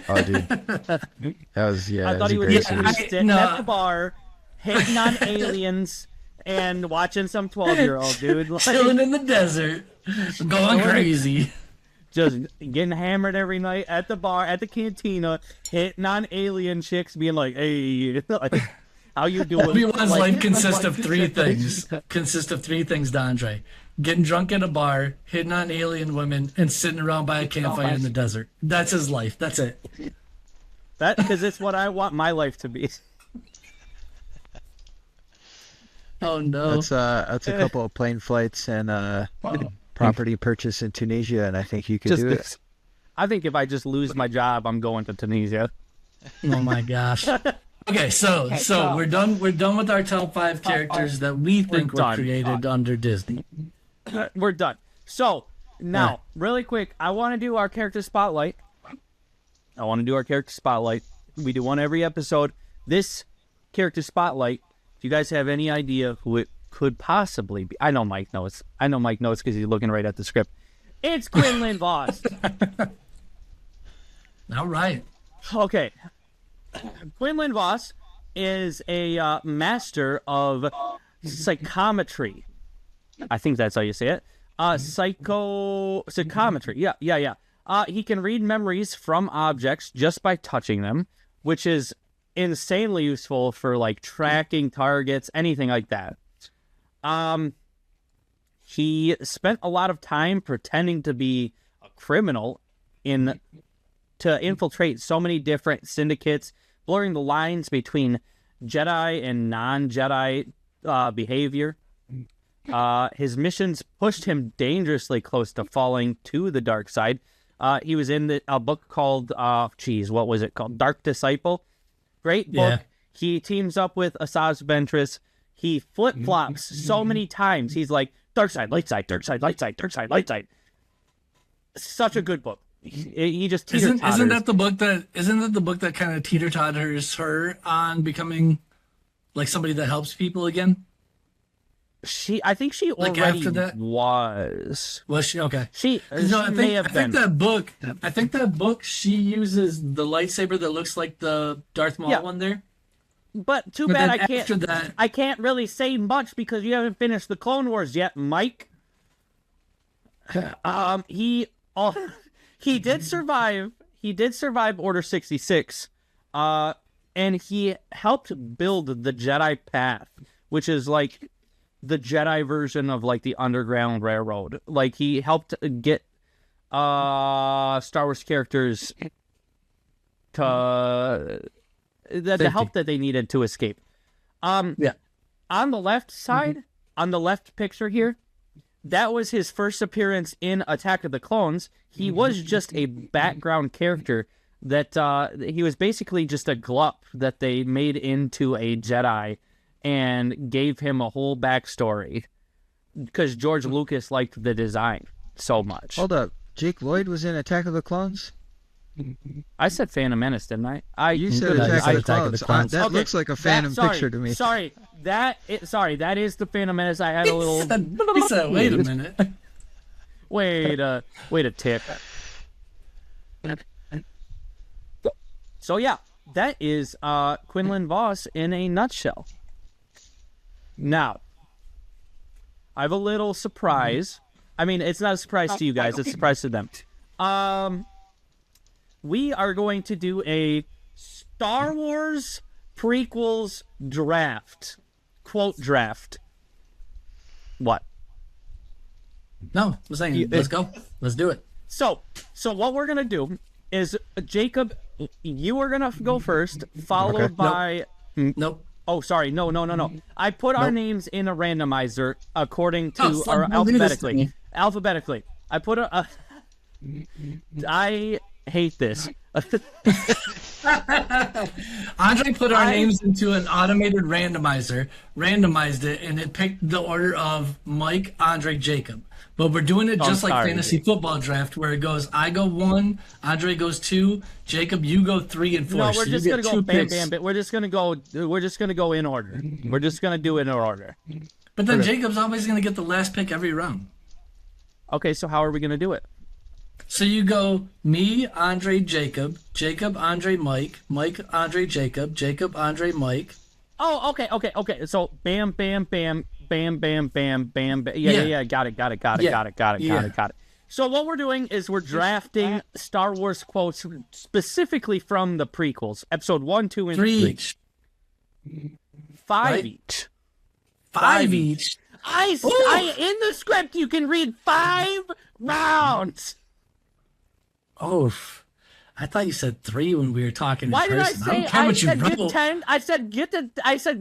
Speaker 3: Oh, dude, that was
Speaker 2: I
Speaker 3: that
Speaker 2: thought
Speaker 3: was
Speaker 2: he
Speaker 3: a
Speaker 2: would
Speaker 3: great
Speaker 2: just be
Speaker 3: series.
Speaker 2: sitting at the bar, hitting on aliens, and watching some 12-year-old dude. Like,
Speaker 1: Chilling in the desert, going crazy.
Speaker 2: just getting hammered every night at the bar, at the cantina, hitting on alien chicks, being like, hey, like, how you doing?
Speaker 1: Obi-Wan's
Speaker 2: Like,
Speaker 1: life consists of three things. Andre. Getting drunk at a bar, hitting on alien women, and sitting around by a campfire in the desert. That's his life. That's it.
Speaker 2: That, because it's what I want my life to be.
Speaker 1: Oh, no.
Speaker 3: That's a couple of plane flights and property purchase in Tunisia, and I think you could do it.
Speaker 2: I think if I just lose my job, I'm going to Tunisia.
Speaker 1: Oh, my gosh. Okay, so we're done. We're done with our top 5 characters that we think were
Speaker 2: done.
Speaker 1: created under Disney.
Speaker 2: We're done. So, now, really quick, I want to do our character spotlight. We do one every episode. This character spotlight, if you guys have any idea who it could possibly be, I know Mike knows because he's looking right at the script. It's Quinlan Vos.
Speaker 1: All right.
Speaker 2: Okay. Quinlan Vos is a master of psychometry. I think that's how you say it. Psychometry. Yeah. He can read memories from objects just by touching them, which is insanely useful for like tracking targets, anything like that. He spent a lot of time pretending to be a criminal to infiltrate so many different syndicates, blurring the lines between Jedi and non-Jedi behavior. His missions pushed him dangerously close to falling to the dark side. He was in a book called, what was it called? Dark Disciple. Great book.
Speaker 1: Yeah.
Speaker 2: He teams up with Asajj Ventress. He flip-flops so many times. He's like, dark side, light side, dark side, light side, dark side, light side. Such a good book. He just teeter-totters.
Speaker 1: Isn't that the book that kind of teeter-totters her on becoming like somebody that helps people again?
Speaker 2: I think she
Speaker 1: Like
Speaker 2: already
Speaker 1: after that?
Speaker 2: was.
Speaker 1: Was she okay?
Speaker 2: She
Speaker 1: No,
Speaker 2: may have
Speaker 1: I think
Speaker 2: been.
Speaker 1: that book she uses the lightsaber that looks like the Darth Maul one there.
Speaker 2: But too
Speaker 1: But
Speaker 2: bad
Speaker 1: then after that,
Speaker 2: I can't really say much because you haven't finished the Clone Wars yet, Mike. He did survive. He did survive Order 66. And he helped build the Jedi Path, which is like the Jedi version of like the Underground Railroad. Like he helped get Star Wars characters to the help that they needed to escape.
Speaker 1: yeah.
Speaker 2: On the left side, on the left picture here, that was his first appearance in Attack of the Clones. He was just a background character that he was basically just a glup that they made into a Jedi and gave him a whole backstory because George Lucas liked the design so much.
Speaker 3: Hold up, Jake Lloyd was in Attack of the Clones?
Speaker 2: I said Phantom Menace, didn't I?
Speaker 3: You said
Speaker 1: No, you
Speaker 3: Attack
Speaker 1: said
Speaker 3: of the
Speaker 1: Attack of the
Speaker 3: Clones.
Speaker 1: Clones.
Speaker 3: That
Speaker 2: Okay,
Speaker 3: looks like a Phantom picture to me.
Speaker 2: Sorry, that is the Phantom Menace. I had a little
Speaker 1: He said, "Wait a minute."
Speaker 2: wait a tick. So yeah, that is Quinlan Vos in a nutshell. Now, I have a little surprise. I mean, it's not a surprise to you guys; it's a surprise to them. We are going to do a Star Wars prequels draft, quote draft. What?
Speaker 1: No, I'm saying, let's go. Let's do it.
Speaker 2: So what we're gonna do is, Jacob, you are gonna go first, followed by.
Speaker 1: Nope.
Speaker 2: Oh, sorry, no. I put our
Speaker 1: Nope.
Speaker 2: names in a randomizer according to
Speaker 1: son,
Speaker 2: or
Speaker 1: don't do this to
Speaker 2: alphabetically.
Speaker 1: me.
Speaker 2: Alphabetically, I put I hate this.
Speaker 1: Andre put our names into an automated randomizer, randomized it, and it picked the order of Mike, Andre, Jacob. But we're doing it just like fantasy football draft, where it goes, I go 1, Andre goes 2, Jacob, you go 3 and 4.
Speaker 2: No, we're
Speaker 1: so
Speaker 2: just gonna go bam. We're just gonna go. We're just gonna go in order. We're just gonna do it in order.
Speaker 1: But then Jacob's always gonna get the last pick every round.
Speaker 2: Okay, so how are we gonna do it?
Speaker 1: So you go me, Andre, Jacob, Jacob, Andre, Mike, Mike, Andre, Jacob, Jacob, Andre, Mike.
Speaker 2: Oh, okay. So bam. Yeah. Got it. So what we're doing is we're drafting Star Wars quotes specifically from the prequels, episode 1, 2, and 3.
Speaker 1: Each.
Speaker 2: 5
Speaker 1: Right?
Speaker 2: each.
Speaker 1: 5 each.
Speaker 2: I in the script you can read 5 rounds.
Speaker 1: Oh, I thought you said 3 when we were talking.
Speaker 2: Why
Speaker 1: in
Speaker 2: did I
Speaker 1: person.
Speaker 2: say?
Speaker 1: don't care
Speaker 2: I
Speaker 1: what you
Speaker 2: said
Speaker 1: wrote.
Speaker 2: get 10. I said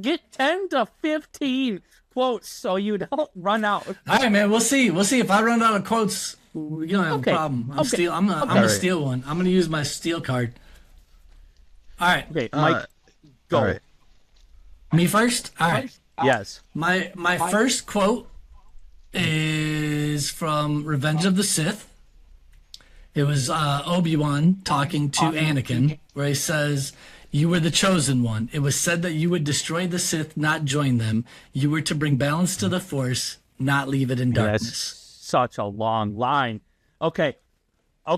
Speaker 2: get 10 to 15 quotes so you don't run out.
Speaker 1: All right, man. We'll see. If I run out of quotes, we don't have a problem. I'm gonna steal one. I'm gonna use my steal card. All right.
Speaker 2: Okay, Mike, go.
Speaker 3: All right.
Speaker 1: Me first. All right.
Speaker 2: Yes.
Speaker 1: My first quote is from Revenge of the Sith. It was Obi-Wan talking to Anakin, where he says, "You were the chosen one. It was said that you would destroy the Sith, not join them. You were to bring balance to the Force, not leave it in darkness."
Speaker 2: That's such a long line. Okay. I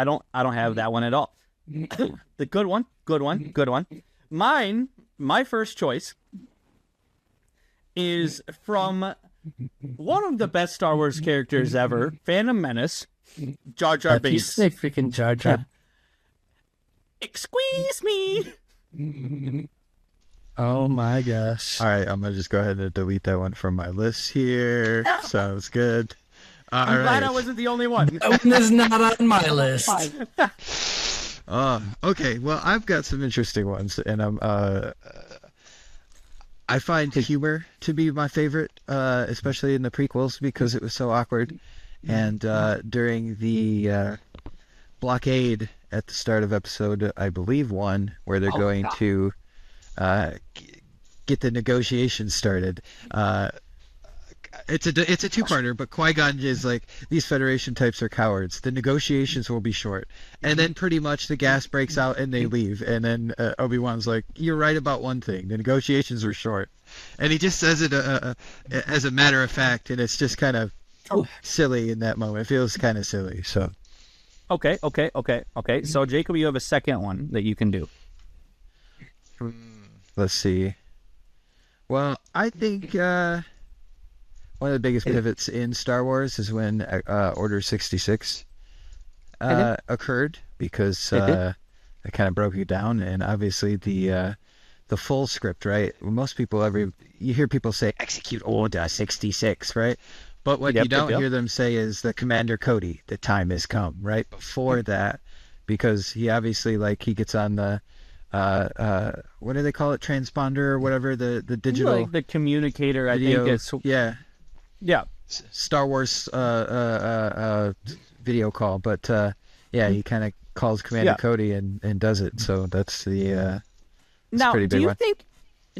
Speaker 2: don't have that one at all. The good one. My first choice is from one of the best Star Wars characters ever, Phantom Menace, Jar Jar
Speaker 1: You
Speaker 2: Binks.
Speaker 1: say freaking Jar Jar.
Speaker 2: Excuse me.
Speaker 1: Oh my gosh.
Speaker 3: All right, I'm gonna just go ahead and delete that one from my list here. Sounds good.
Speaker 2: I'm glad I wasn't the only one.
Speaker 1: That one is not on my list.
Speaker 3: Okay, well, I've got some interesting ones, and I find humor to be my favorite, especially in the prequels because it was so awkward. And during the blockade at the start of episode, I believe 1, where they're going to get the negotiations started. It's a two-parter, but Qui-Gon is like, these Federation types are cowards. The negotiations will be short. And then pretty much the gas breaks out and they leave. And then Obi-Wan's like, you're right about one thing. The negotiations were short. And he just says it as a matter of fact, and it's just kind of silly in that moment. It feels kind of silly. So.
Speaker 2: Okay. So, Jacob, you have a second one that you can do.
Speaker 3: Let's see. Well, I think one of the biggest pivots in Star Wars is when Order 66 occurred, because it kind of broke it down, and obviously the full script, right? Most people you hear people say execute Order 66, right? But what you don't hear them say is the Commander Cody, the time has come, right? Before that, because he obviously, like, he gets on the what do they call it, transponder or whatever, the digital,
Speaker 2: like the communicator,
Speaker 3: video,
Speaker 2: I think it's
Speaker 3: yeah Star Wars video call, but he kind of calls Commander Cody and does it. So that's the
Speaker 2: now,
Speaker 3: pretty big one.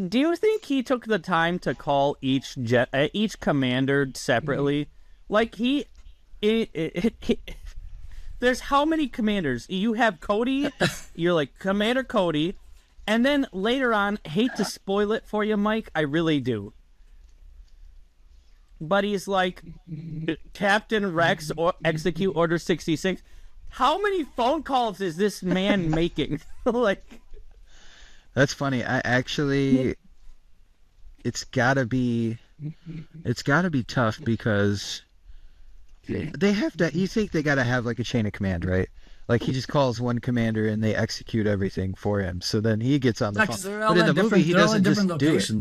Speaker 2: Do you think he took the time to call each commander separately? Like there's how many commanders? You have Cody, you're like Commander Cody, and then later on, hate to spoil it for you, Mike, I really do. But he's like, Captain Rex, or execute Order 66. How many phone calls is this man making? Like,
Speaker 3: that's funny. It's gotta be tough, because they have to. You think they gotta have like a chain of command, right? Like, he just calls one commander and they execute everything for him. So then he gets on the phone. But in the movie, he doesn't just do it.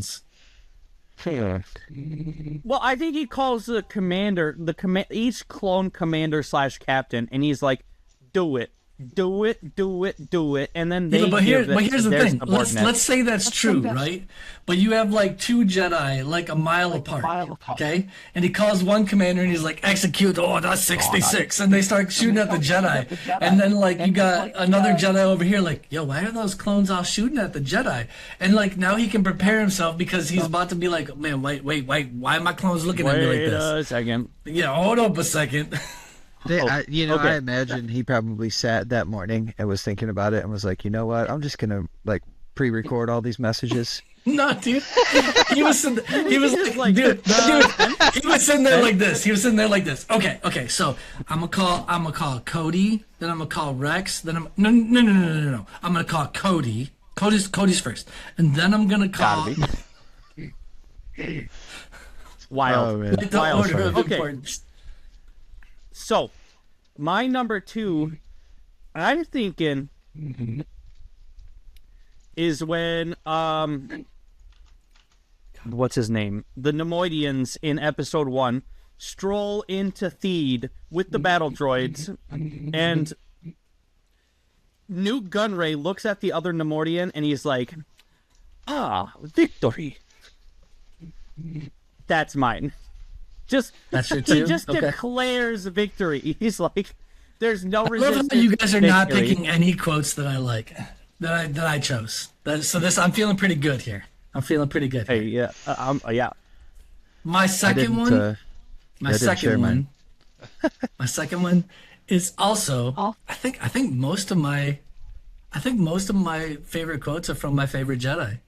Speaker 2: Well, I think he calls the commander, each clone commander / captain, and he's like, do it. do it, and then they
Speaker 1: but here's the
Speaker 2: their
Speaker 1: thing. Let's say that's true, right? But you have like two Jedi like a mile apart, okay? And he calls one commander and he's like, execute, that's 66. And they start shooting at the Jedi. And then like you got another Jedi over here like, yo, why are those clones all shooting at the Jedi? And like now he can prepare himself because he's about to be like, man, wait, why are my clones looking at me like this?
Speaker 2: Wait a second.
Speaker 1: Yeah, hold up a second.
Speaker 3: I imagine he probably sat that morning and was thinking about it and was like, you know what? I'm just gonna like pre-record all these messages.
Speaker 1: No, dude. He was sitting there like this. He was sitting there like this. Okay. So I'm gonna call Cody. Then I'm gonna call Rex. Then no. I'm gonna call Cody. Cody's first, and then I'm gonna call.
Speaker 2: Wild.
Speaker 3: Oh, man.
Speaker 1: The order of
Speaker 2: Okay.
Speaker 1: importance.
Speaker 2: So, my number 2, I'm thinking, is when what's his name? The Nemoidians in Episode 1 stroll into Theed with the battle droids, and Newt Gunray looks at the other Nemoidian and he's like, victory. That's mine.
Speaker 1: That's your
Speaker 2: He
Speaker 1: two?
Speaker 2: just
Speaker 1: Okay.
Speaker 2: declares victory. He's like, there's no
Speaker 1: I love
Speaker 2: resistance.
Speaker 1: how you guys are not
Speaker 2: victory.
Speaker 1: picking any quotes that I like, that I chose. I'm feeling pretty good here. I'm feeling pretty good.
Speaker 2: Hey, yeah, yeah.
Speaker 1: My second one. My second one is also. I think most of my favorite quotes are from my favorite Jedi.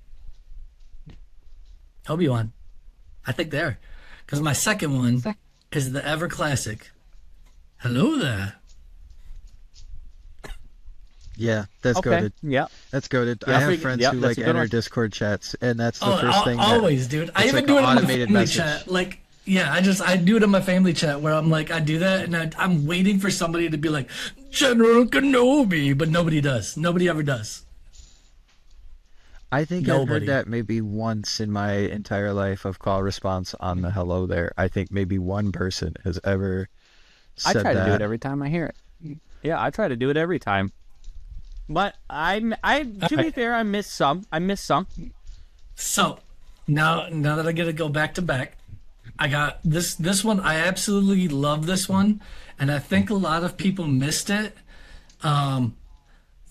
Speaker 1: Obi-Wan. I think they're. Because my second one is the ever classic. Hello there.
Speaker 3: Yeah, that's
Speaker 2: Okay.
Speaker 3: goated.
Speaker 2: Yeah.
Speaker 3: That's goated.
Speaker 2: Yeah,
Speaker 3: I have friends who
Speaker 2: that's
Speaker 3: like
Speaker 2: a good
Speaker 3: enter
Speaker 2: one.
Speaker 3: Discord chats, and that's the first thing.
Speaker 1: Always, dude. I
Speaker 3: it's
Speaker 1: even
Speaker 3: like
Speaker 1: do
Speaker 3: an
Speaker 1: it in my
Speaker 3: automated
Speaker 1: family
Speaker 3: message.
Speaker 1: chat. Like, yeah, I do it in my family chat where I'm like, I do that, and I'm waiting for somebody to be like, General Kenobi, but nobody does. Nobody ever does.
Speaker 3: I think I've
Speaker 1: Nobody.
Speaker 3: heard that maybe once in my entire life of call response on the hello there. I think maybe one person has ever
Speaker 2: I
Speaker 3: said
Speaker 2: try
Speaker 3: that.
Speaker 2: to do it every time I hear it. Yeah, I try to do it every time. But to be fair, I miss some.
Speaker 1: So now that I get to go back to back, I got this one. I absolutely love this one, and I think a lot of people missed it.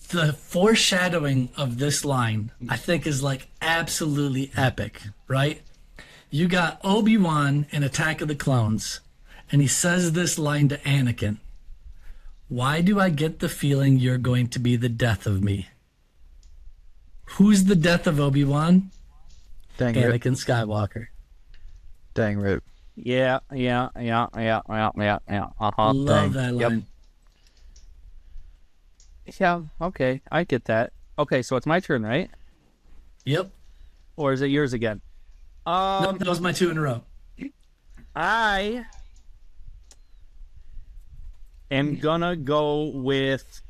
Speaker 1: The foreshadowing of this line, I think, is like absolutely epic, right? You got Obi-Wan in Attack of the Clones, and he says this line to Anakin. Why do I get the feeling you're going to be the death of me? Who's the death of Obi-Wan?
Speaker 3: Dang rip.
Speaker 1: Anakin Skywalker.
Speaker 3: Dang rip.
Speaker 2: Yeah. Uh-huh.
Speaker 1: Love that
Speaker 2: Yep.
Speaker 1: line.
Speaker 2: Yeah, okay, I get that. Okay, so it's my turn, right?
Speaker 1: Yep.
Speaker 2: Or is it yours again?
Speaker 1: No, that was my two in a row.
Speaker 2: I am gonna go with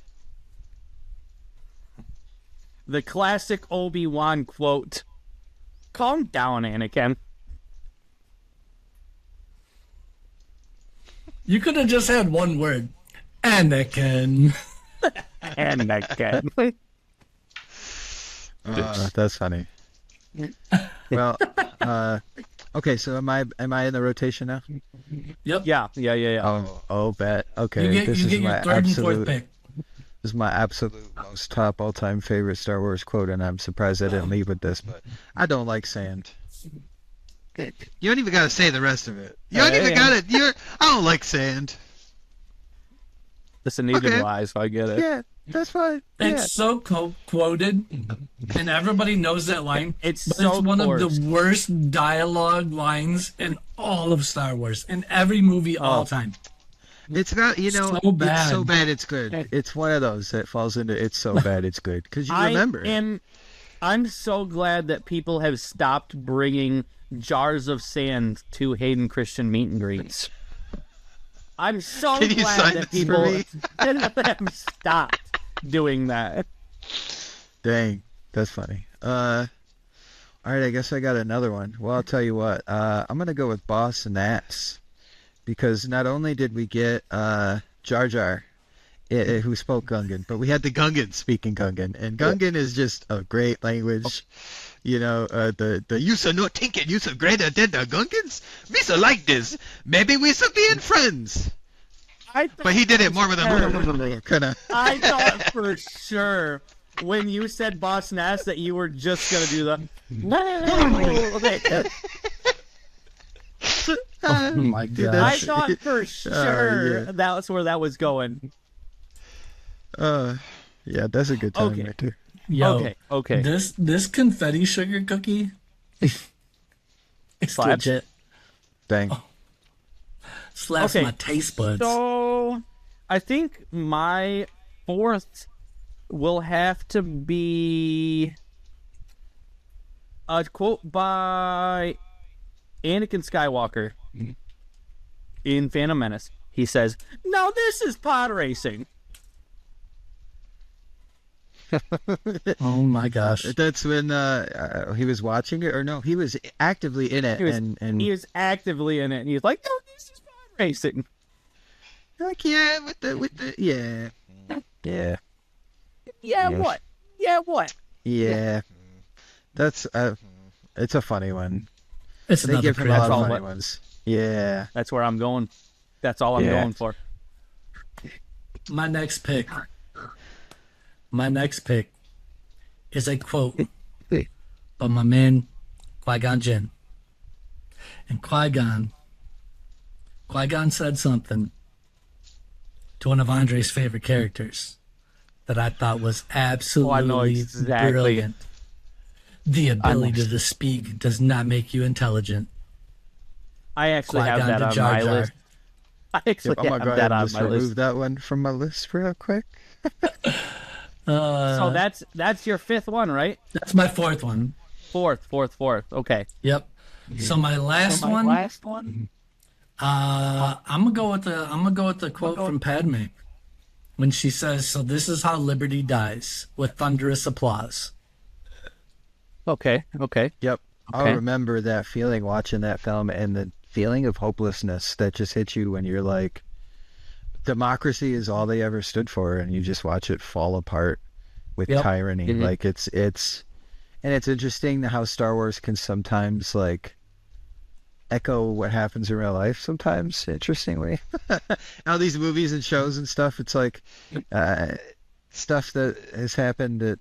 Speaker 2: the classic Obi-Wan quote. Calm down, Anakin.
Speaker 1: You could have just had one word. Anakin.
Speaker 2: Anakin.
Speaker 3: That's funny. Well, okay. So am I in the rotation now?
Speaker 1: Yep.
Speaker 2: Yeah.
Speaker 3: Oh, bet. Okay,
Speaker 1: You
Speaker 3: this
Speaker 1: get
Speaker 3: is
Speaker 1: your
Speaker 3: my
Speaker 1: third and
Speaker 3: absolute.
Speaker 1: fourth pick.
Speaker 3: This is my absolute most top all-time favorite Star Wars quote, and I'm surprised I didn't leave with this. But I don't like sand. You don't even gotta say the rest of it. You don't even gotta. I don't like sand.
Speaker 2: Listen, neither do I, so I get it.
Speaker 3: Yeah, that's fine.
Speaker 1: It's so quoted, and everybody knows that line.
Speaker 2: It's
Speaker 1: but
Speaker 2: so
Speaker 1: it's one
Speaker 2: coarse.
Speaker 1: of the worst dialogue lines in all of Star Wars, in every movie all time.
Speaker 3: It's not,
Speaker 1: So
Speaker 3: it's
Speaker 1: bad.
Speaker 3: so bad it's good. It's one of those that falls into it's so bad it's good because you remember it.
Speaker 2: I'm so glad that people have stopped bringing jars of sand to Hayden Christian meet and greets. I'm so
Speaker 3: Can you
Speaker 2: glad
Speaker 3: sign
Speaker 2: that
Speaker 3: this for
Speaker 2: people
Speaker 3: me?
Speaker 2: have stopped doing that.
Speaker 3: Dang, that's funny. All right, I guess I got another one. Well, I'll tell you what. I'm gonna go with Boss and Ass because not only did we get Jar Jar who spoke Gungan, but we had the Gungan speaking Gungan, and Gungan is just a great language. You know, the Yusa no tinkin, Yusa greater than the Gungans. We so like this. Maybe we should be friends. But he did it more with a kind of.
Speaker 2: I thought for sure when you said Boss Nass that you were just gonna do the.
Speaker 1: Oh my god!
Speaker 2: I thought for sure that was where that was going.
Speaker 3: Yeah, that's a good time
Speaker 2: Okay.
Speaker 3: right there.
Speaker 1: Yo,
Speaker 2: Okay.
Speaker 1: This confetti sugar cookie, it's
Speaker 2: Slaps?
Speaker 1: legit.
Speaker 3: Dang.
Speaker 1: Slaps
Speaker 2: Okay,
Speaker 1: my taste buds.
Speaker 2: So, I think my fourth will have to be a quote by Anakin Skywalker in Phantom Menace. He says, "Now this is pod racing."
Speaker 1: Oh my gosh!
Speaker 3: That's when he was watching it, or no, he was actively in it,
Speaker 2: He was actively in it, and he's like, "No, this is pod racing."
Speaker 3: like with the yeah.
Speaker 2: Yeah, what? Yeah, what?
Speaker 3: Yeah. That's it's a funny one.
Speaker 1: It's
Speaker 3: They
Speaker 1: another
Speaker 3: give him a lot
Speaker 1: pretty
Speaker 3: of
Speaker 2: all
Speaker 3: funny
Speaker 2: what-
Speaker 3: ones. Yeah.
Speaker 2: That's where I'm going. That's all I'm
Speaker 3: Yeah.
Speaker 2: going for.
Speaker 1: My next pick is a quote by my man Qui-Gon Jinn. And Qui-Gon said something to one of Andre's favorite characters that I thought was absolutely
Speaker 2: exactly.
Speaker 1: brilliant. The ability to speak does not make you intelligent.
Speaker 2: I actually have
Speaker 1: Qui-Gon
Speaker 2: that
Speaker 1: to
Speaker 2: on
Speaker 1: Jar
Speaker 2: my
Speaker 1: Jar.
Speaker 2: list. I actually
Speaker 3: I'm gonna
Speaker 2: have
Speaker 3: go
Speaker 2: that
Speaker 3: ahead and
Speaker 2: on
Speaker 3: just
Speaker 2: my
Speaker 3: remove
Speaker 2: list.
Speaker 3: that one from my list real quick.
Speaker 2: So that's your fifth one, right?
Speaker 1: That's my fourth one.
Speaker 2: Fourth. Okay.
Speaker 1: Yep. So my last one. I'm gonna go with the quote from Padme when she says, "So this is how liberty dies, with thunderous applause."
Speaker 2: Okay.
Speaker 3: Yep. I'll
Speaker 2: Okay.
Speaker 3: remember that feeling watching that film and the feeling of hopelessness that just hits you when you're like, democracy is all they ever stood for, and you just watch it fall apart with
Speaker 1: Yep.
Speaker 3: tyranny.
Speaker 2: Mhm.
Speaker 3: Like it's interesting how Star Wars can sometimes like echo what happens in real life sometimes, interestingly. All these movies and shows and stuff, it's like stuff that has happened that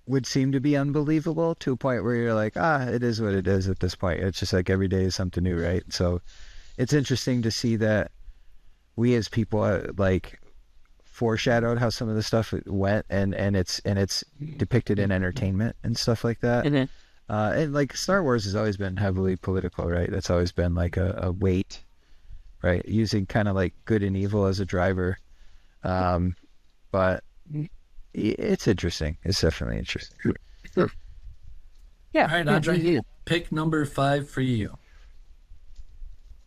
Speaker 3: would seem to be unbelievable to a point where you're like, it is what it is at this point. It's just like every day is something new, right? So it's interesting to see that we as people like foreshadowed how some of the stuff went, and it's depicted in entertainment and stuff like that.
Speaker 2: Mhm.
Speaker 3: And like Star Wars has always been heavily political, right? That's always been like a weight, right? Using kind of like good and evil as a driver. But it's interesting. It's definitely interesting.
Speaker 2: Yeah.
Speaker 1: All right, Andre, pick number 5 for you.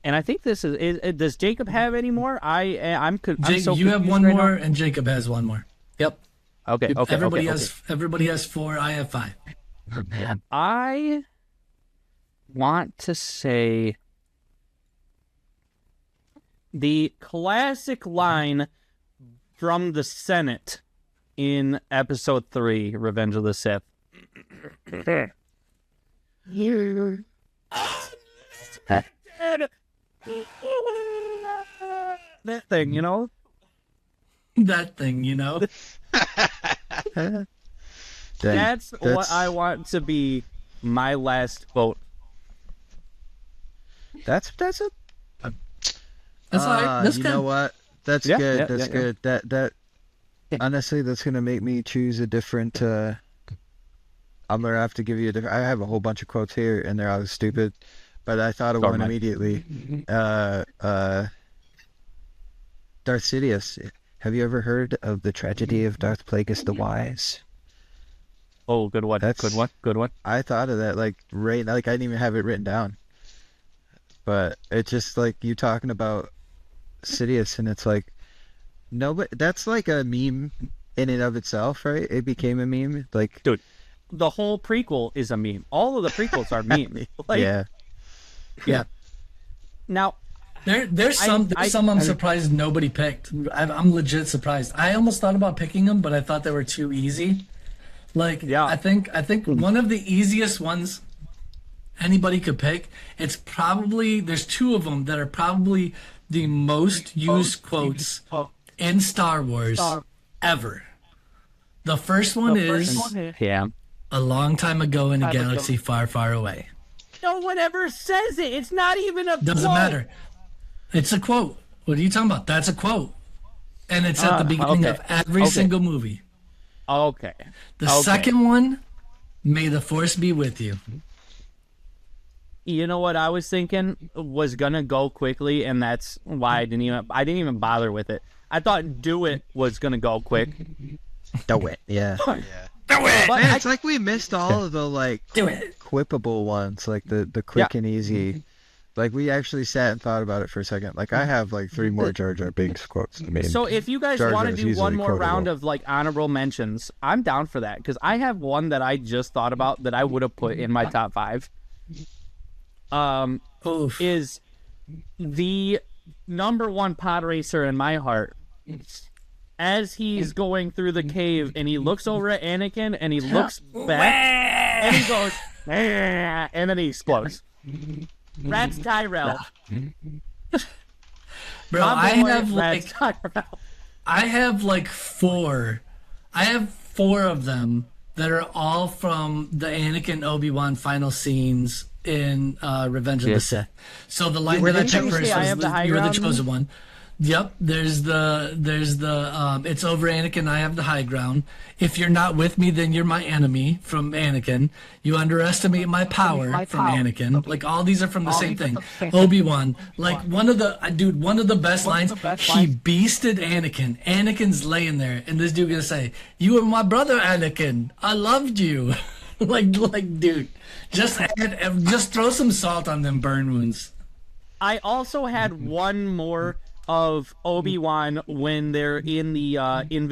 Speaker 2: And I think this is does Jacob have any more? I'm
Speaker 1: Jake,
Speaker 2: so
Speaker 1: you have
Speaker 2: confused
Speaker 1: one
Speaker 2: right
Speaker 1: more,
Speaker 2: now.
Speaker 1: and Jacob has one more. Yep.
Speaker 2: Okay.
Speaker 1: Everybody has 4. I have 5.
Speaker 2: I want to say the classic line from the Senate in Episode 3, Revenge of the Sith. That thing, you know?
Speaker 1: That thing, you know.
Speaker 3: Dang,
Speaker 2: That's what I want to be my last vote.
Speaker 3: That's
Speaker 1: That's all right. That's
Speaker 3: you
Speaker 1: good.
Speaker 3: know what? That's
Speaker 2: Yeah,
Speaker 3: good.
Speaker 2: yeah,
Speaker 3: That's
Speaker 2: yeah,
Speaker 3: good. That honestly, that's gonna make me choose a different. I'm gonna have to give you a different. I have a whole bunch of quotes here, and they're all stupid, but I thought of
Speaker 2: Sorry,
Speaker 3: one
Speaker 2: Mike.
Speaker 3: immediately. Darth Sidious. Have you ever heard of the tragedy of Darth Plagueis the Wise?
Speaker 2: Oh, good one.
Speaker 3: That's-
Speaker 2: Good one.
Speaker 3: I thought of that like I didn't even have it written down, but it's just like you talking about Sidious, and it's like nobody. That's like a meme in and of itself, right? It became a meme, like
Speaker 2: Dude, the whole prequel is a meme. All of the prequels are meme. Like,
Speaker 3: yeah.
Speaker 1: Yeah.
Speaker 2: Now,
Speaker 1: There's some I'm surprised nobody picked. I'm legit surprised. I almost thought about picking them, but I thought they were too easy. Like, yeah. I think one of the easiest ones anybody could pick. It's probably, there's two of them that are probably the most used quotes in Star Wars ever. The first one is a long time ago in a galaxy far, far away.
Speaker 2: No one ever says it. It's not even a
Speaker 1: Doesn't matter. It's a quote. What are you talking about? That's a quote. And it's at the beginning of every single movie.
Speaker 2: Okay.
Speaker 1: The second one, may the Force be with you.
Speaker 2: You know what I was thinking was gonna go quickly, and that's why I didn't even bother with it. I thought "do it" was gonna go quick.
Speaker 3: Do it, yeah.
Speaker 1: Do it.
Speaker 3: But man, it's like we missed all of the quippable ones, like the quick and easy. Like we actually sat and thought about it for a second. Like I have like 3 more Jar Jar Binks quotes. I mean,
Speaker 2: so if you guys want to do one more round of like honorable mentions, I'm down for that because I have one that I just thought about that I would have put in my top 5. Is the #1 pod racer in my heart as he's going through the cave and he looks over at Anakin and he looks back and he goes and then he explodes. That's Tyrell.
Speaker 1: Bro, I have like 4 of them that are all from the Anakin Obi-Wan final scenes in Revenge of the Sith. So the line that I checked first was you're the chosen one. Yep, there's the it's over Anakin, I have the high ground. If you're not with me, then you're my enemy from Anakin. You underestimate my power from Anakin. Like all these are from the same thing. Obi-Wan, like one of the best lines, he beasted Anakin. Anakin's laying there and this dude gonna say, "You were my brother, Anakin. I loved you." like dude, just throw some salt on them burn wounds.
Speaker 2: I also had one more of Obi-Wan when they're in the in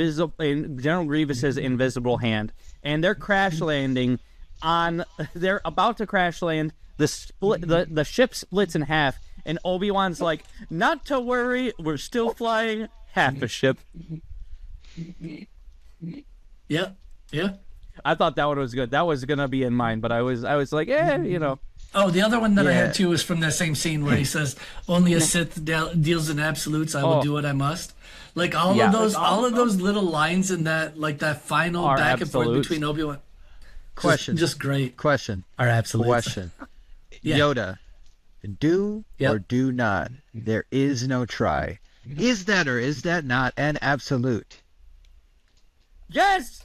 Speaker 2: General Grievous's invisible hand, and they're crash landing they're about to crash land. The ship splits in half, and Obi-Wan's like, "Not to worry, we're still flying half a ship."
Speaker 1: Yeah.
Speaker 2: I thought that one was good. That was gonna be in mine, but I was like, you know.
Speaker 1: Oh, the other one that I had too was from that same scene where he says, "Only a Sith deals in absolutes. I will do what I must." Like all of those little lines in that, like that final back and forth between Obi-Wan.
Speaker 3: Question.
Speaker 1: Just great.
Speaker 3: Question.
Speaker 1: Are absolutes.
Speaker 3: Question. Yoda, do or do not. There is no try. Is that or is that not an absolute?
Speaker 2: Yes.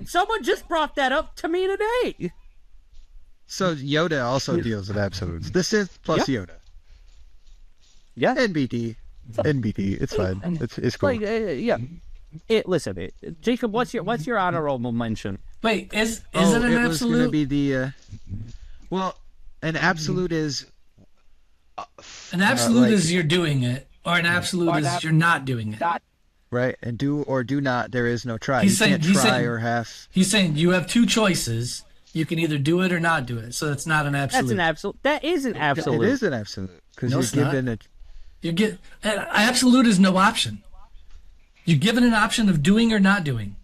Speaker 2: Someone just brought that up to me today.
Speaker 3: So Yoda also deals with absolutes. The Sith plus Yoda.
Speaker 2: Yeah.
Speaker 3: NBD. It's fine. It's cool.
Speaker 2: Like, listen, Jacob, what's your honorable mention?
Speaker 1: Wait, is it an absolute?
Speaker 3: It was going to be the. Well, an absolute is.
Speaker 1: An absolute is you're doing it, or an absolute is you're not doing it.
Speaker 3: Right, and do or do not. There is no try. He's saying or half.
Speaker 1: He's saying you have 2 choices. You can either do it or not do it. So that's not an absolute.
Speaker 2: That's an absolute. That is an absolute.
Speaker 3: It is an absolute because you're given it.
Speaker 1: Absolute is no option. You're given an option of doing or not doing.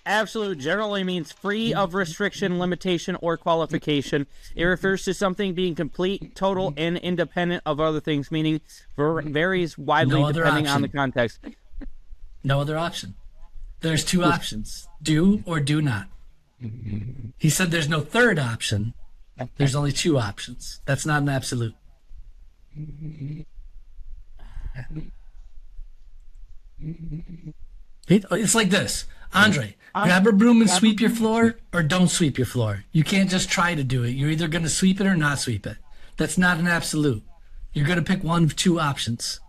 Speaker 2: Absolute generally means free of restriction, limitation, or qualification. It refers to something being complete, total, and independent of other things, meaning varies widely depending on the context.
Speaker 1: No other option. There's 2 options. Do or do not. He said there's no third option. There's only 2 options. That's not an absolute. It's like this. Andre, grab a broom and sweep your floor or don't sweep your floor. You can't just try to do it. You're either going to sweep it or not sweep it. That's not an absolute. You're going to pick one of 2 options.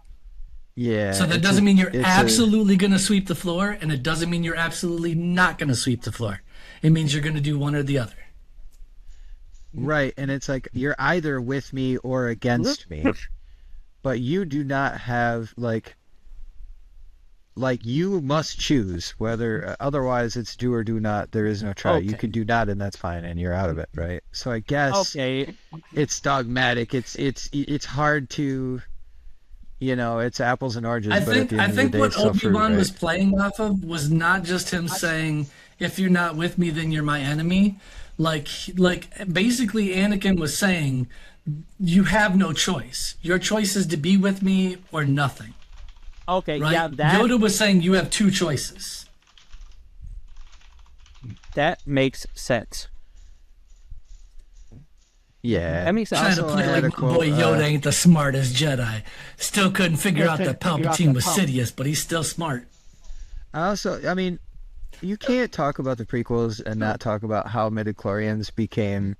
Speaker 3: Yeah.
Speaker 1: So that doesn't mean you're absolutely going to sweep the floor, and it doesn't mean you're absolutely not going to sweep the floor. It means you're going to do one or the other.
Speaker 3: Right, and it's like you're either with me or against me, but you do not have, like, like you must choose whether, otherwise it's do or do not. There is no try. You
Speaker 2: Okay.
Speaker 3: could do not, and that's fine, and you're out of it, right? So I guess
Speaker 2: Okay.
Speaker 3: it's dogmatic. It's hard to, it's apples and oranges.
Speaker 1: I
Speaker 3: but
Speaker 1: think
Speaker 3: at the end
Speaker 1: I
Speaker 3: of the
Speaker 1: think
Speaker 3: day,
Speaker 1: what
Speaker 3: it's still fruit,
Speaker 1: Obi-Wan
Speaker 3: right?
Speaker 1: was playing off of was not just him saying, "If you're not with me, then you're my enemy." Like basically, Anakin was saying, "You have no choice. Your choice is to be with me or nothing."
Speaker 2: Okay.
Speaker 1: Right?
Speaker 2: Yeah. That
Speaker 1: Yoda was saying you have two choices.
Speaker 2: makes sense.
Speaker 3: Yeah.
Speaker 2: That makes sense.
Speaker 1: Trying to
Speaker 3: Also,
Speaker 1: play
Speaker 3: I had
Speaker 1: like
Speaker 3: a
Speaker 1: my boy
Speaker 3: quote,
Speaker 1: Yoda ain't the smartest Jedi. Still couldn't figure out that Palpatine was Sidious, but he's still smart.
Speaker 3: I mean, you can't talk about the prequels and not talk about how midichlorians became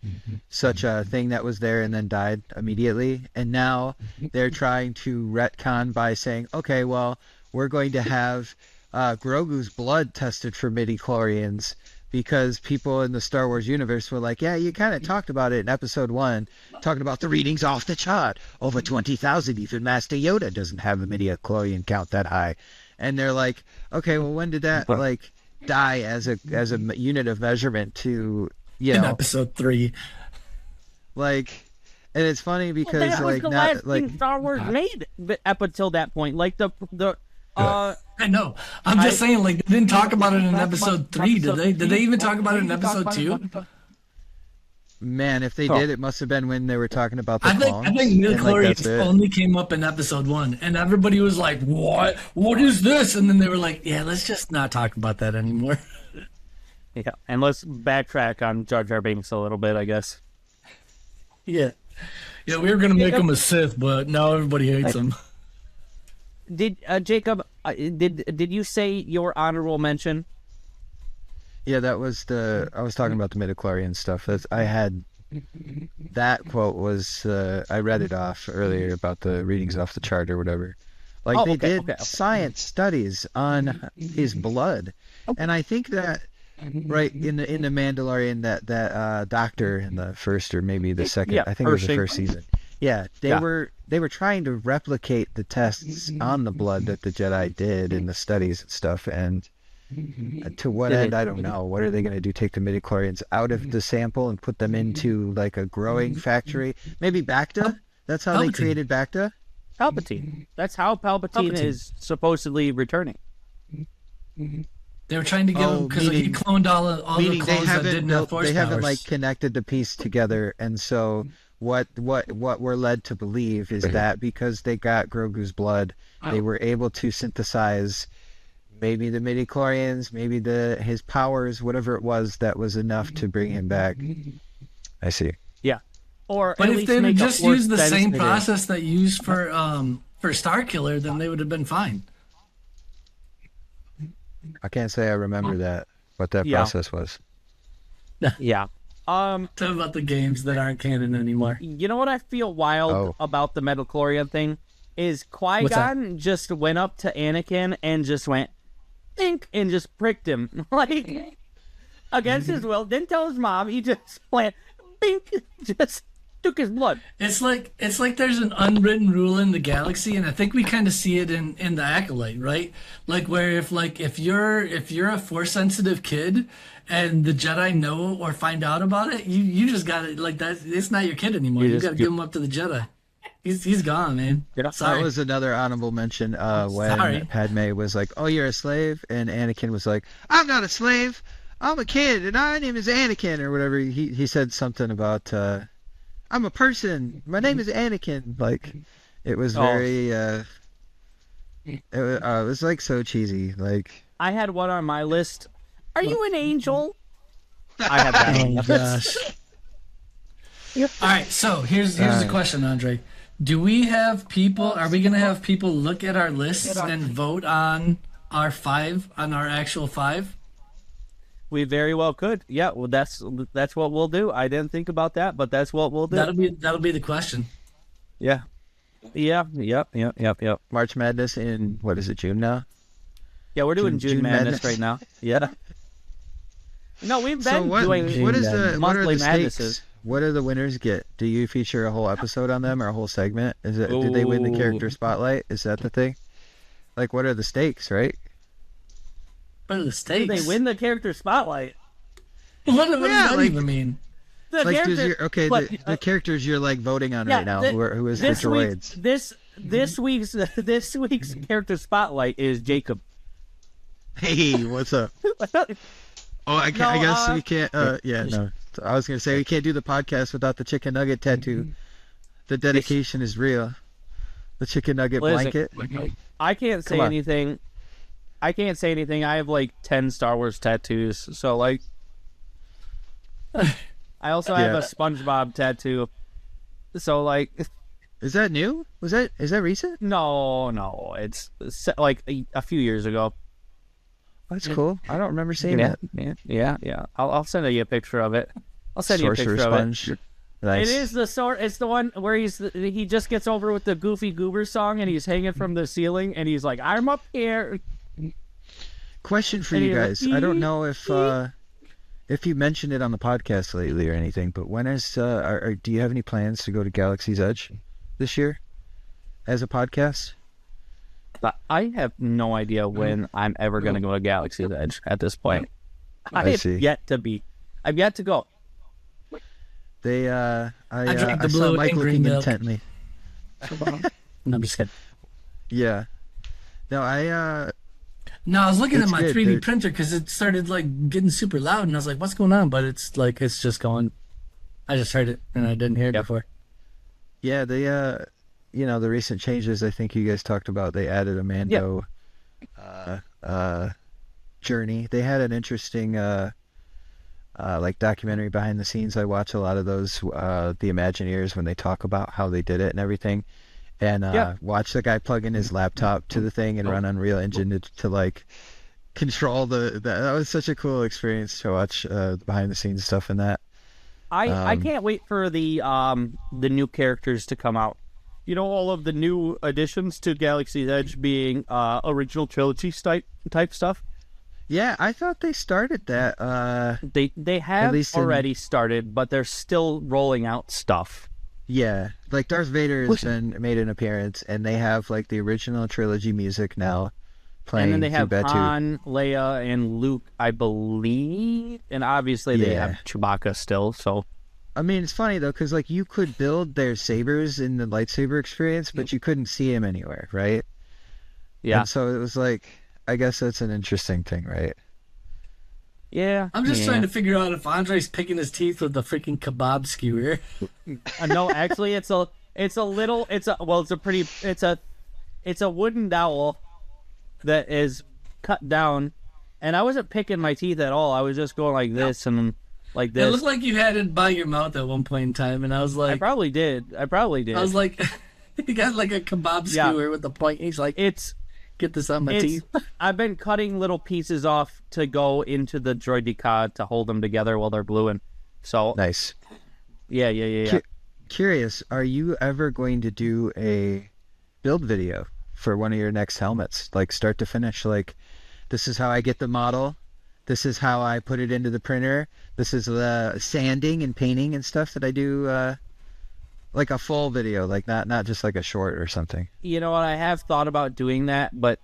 Speaker 3: such a thing that was there and then died immediately. And now they're trying to retcon by saying, okay, well, we're going to have Grogu's blood tested for midichlorians because people in the Star Wars universe were like, yeah, you kind of talked about it in episode 1, talking about the readings off the chart. Over 20,000, even Master Yoda doesn't have a midichlorian count that high. And they're like, okay, well, when did that, die as a unit of measurement to,
Speaker 1: In episode 3.
Speaker 3: and it's funny because,
Speaker 2: that was the last thing Star Wars made up until that point. Like
Speaker 1: I know. I'm just saying, like, they didn't talk about it in episode 3, did they? Did they even talk about it in episode 2?
Speaker 3: man, if they did, it must have been when they were talking about the
Speaker 1: I
Speaker 3: clones.
Speaker 1: think
Speaker 3: and, that's
Speaker 1: midichlorians
Speaker 3: it.
Speaker 1: only came up in episode 1, and everybody was like, "What? What is this?" And then they were like, "Yeah, let's just not talk about that anymore."
Speaker 2: yeah, and let's backtrack on Jar Jar Binks a little bit, I guess.
Speaker 1: Yeah, we were gonna make him a Sith, but now everybody hates him.
Speaker 2: Did Jacob? Did you say your honorable mention?
Speaker 3: Yeah, that was I was talking about the midichlorian stuff. That quote was, I read it off earlier about the readings off the chart or whatever. Like, they did science studies on his blood. And I think that, right, in the Mandalorian, that doctor in the first or maybe the second, I think it was the first season. Yeah, they were trying to replicate the tests on the blood that the Jedi did in the studies and stuff, and to what end, I don't know. What are they going to do? Take the midichlorians out of the sample and put them into like a growing factory? Maybe Bacta? That's how they created Bacta?
Speaker 2: Palpatine. That's how Palpatine is supposedly returning.
Speaker 1: They were trying to give him, because he cloned all the clones that didn't have force
Speaker 3: they haven't
Speaker 1: powers.
Speaker 3: connected the piece together, and so what we're led to believe is that because they got Grogu's blood, they were able to synthesize maybe the midichlorians, maybe his powers, whatever it was that was enough to bring him back. I see.
Speaker 2: Yeah. Or
Speaker 1: But
Speaker 2: at
Speaker 1: if
Speaker 2: least
Speaker 1: they
Speaker 2: make
Speaker 1: would
Speaker 2: a
Speaker 1: just
Speaker 2: force
Speaker 1: used the same
Speaker 2: sensitive.
Speaker 1: process that used for Starkiller, then they would have been fine.
Speaker 3: I can't say I remember what that process was.
Speaker 2: Yeah.
Speaker 1: Talk about the games that aren't canon anymore.
Speaker 2: You know what I feel wild about the midichlorian thing is Qui-Gon just went up to Anakin and just went think and just pricked him like against his will. Didn't tell his mom. He just went bink, just took his blood.
Speaker 1: It's like there's an unwritten rule in the galaxy, and I think we kind of see it in the Acolyte, right? Like where if you're a force sensitive kid and the Jedi know or find out about it, you just got to, like, that. It's not your kid anymore. You got to give him up to the Jedi. He's gone, man.
Speaker 2: Yeah.
Speaker 1: Sorry.
Speaker 3: That was another honorable mention when Padme was like, "Oh, you're a slave," and Anakin was like, "I'm not a slave. I'm a kid, and my name is Anakin," or whatever. He said something about, "I'm a person. My name is Anakin." Like, it was very. It was like so cheesy. Like,
Speaker 2: I had one on my list. Are you an angel? I had that.
Speaker 1: Oh gosh. All right, so here's the question, Andre. Do we have people? Are we gonna have people look at our lists and vote on our actual 5?
Speaker 2: We very well could. Yeah, well, that's what we'll do. I didn't think about that, but that's what we'll do.
Speaker 1: That'll be the question.
Speaker 2: Yeah. Yep.
Speaker 3: March Madness in, what is it, June now?
Speaker 2: Yeah, we're doing June Madness right now. Yeah. No, we've been doing monthly madnesses.
Speaker 3: What do the winners get? Do you feature a whole episode on them or a whole segment? Did they win the character spotlight? Is that the thing? Like, what are the stakes, right?
Speaker 1: What are the stakes?
Speaker 2: They win the character spotlight.
Speaker 1: What does that even mean?
Speaker 2: The
Speaker 3: Like,
Speaker 2: character,
Speaker 3: the characters you're like voting on right now. Who is the droids?
Speaker 2: This week's character spotlight is Jacob.
Speaker 3: Hey, what's up? Oh, I guess we can't. Yeah, no. I was gonna say we can't do the podcast without the chicken nugget tattoo. The dedication is real. The chicken nugget blanket.
Speaker 2: I can't say anything. I can't say anything. I have like 10 Star Wars tattoos. So like, I also have a SpongeBob tattoo. So like,
Speaker 3: is that new? Is that recent?
Speaker 2: No, it's like a few years ago.
Speaker 3: That's cool. I don't remember seeing that.
Speaker 2: Yeah. I'll send you a picture of it. I'll send you a picture
Speaker 3: Sponge.
Speaker 2: of it.
Speaker 3: Nice.
Speaker 2: It is the sort. It's the one where he just gets over with the Goofy Goober song and he's hanging from the ceiling and he's like, "I'm up here."
Speaker 3: Question for you guys. I don't know if you mentioned it on the podcast lately or anything, but when is do you have any plans to go to Galaxy's Edge this year as a podcast?
Speaker 2: But I have no idea when I'm ever going to go to Galaxy's Edge at this point. I see. I've yet to go.
Speaker 3: They I
Speaker 1: drank the
Speaker 3: saw
Speaker 1: blue
Speaker 3: Mike
Speaker 1: and
Speaker 3: looking
Speaker 1: green milk.
Speaker 3: intently.
Speaker 1: No, I'm just kidding.
Speaker 3: Yeah. No,
Speaker 1: No, I was looking at
Speaker 3: It's
Speaker 1: my
Speaker 3: good.
Speaker 1: 3D printer because it started like getting super loud, and I was like, "What's going on?" But it's just going. I just heard it, and I didn't hear it before.
Speaker 3: Yeah, they the recent changes I think you guys talked about, they added a Mando journey. They had an interesting like documentary behind the scenes. I watch a lot of those the Imagineers when they talk about how they did it and everything. And watch the guy plug in his laptop to the thing and run Unreal Engine to like control that was such a cool experience to watch behind the scenes stuff in that.
Speaker 2: I can't wait for the new characters to come out. You know, all of the new additions to Galaxy's Edge being original trilogy type stuff.
Speaker 3: Yeah, I thought they started that.
Speaker 2: They have already started, but they're still rolling out stuff.
Speaker 3: Yeah, like Darth Vader has made an appearance, and they have like the original trilogy music now playing.
Speaker 2: And then they have Han, Leia, and Luke, I believe, and obviously they have Chewbacca still. So,
Speaker 3: I mean, it's funny though, because like you could build their sabers in the lightsaber experience, but you couldn't see him anywhere, right?
Speaker 2: Yeah.
Speaker 3: And so it was like, I guess that's an interesting thing, right?
Speaker 2: Yeah.
Speaker 1: I'm just trying to figure out if Andre's picking his teeth with the freaking kebab skewer.
Speaker 2: No, actually, it's a wooden dowel that is cut down, and I wasn't picking my teeth at all. I was just going like this and like this.
Speaker 1: It looked like you had it by your mouth at one point in time, and I was like,
Speaker 2: I probably did. I
Speaker 1: was like, you got like a kebab skewer with the point. He's like, get this on my teeth.
Speaker 2: I've been cutting little pieces off to go into the droideka to hold them together while they're gluing. So
Speaker 3: nice.
Speaker 2: Yeah.
Speaker 3: Curious, are you ever going to do a build video for one of your next helmets, like start to finish? Like, this is how I get the model. This is how I put it into the printer. This is the sanding and painting and stuff that I do. Like a full video, like not just like a short or something.
Speaker 2: You know what? I have thought about doing that, but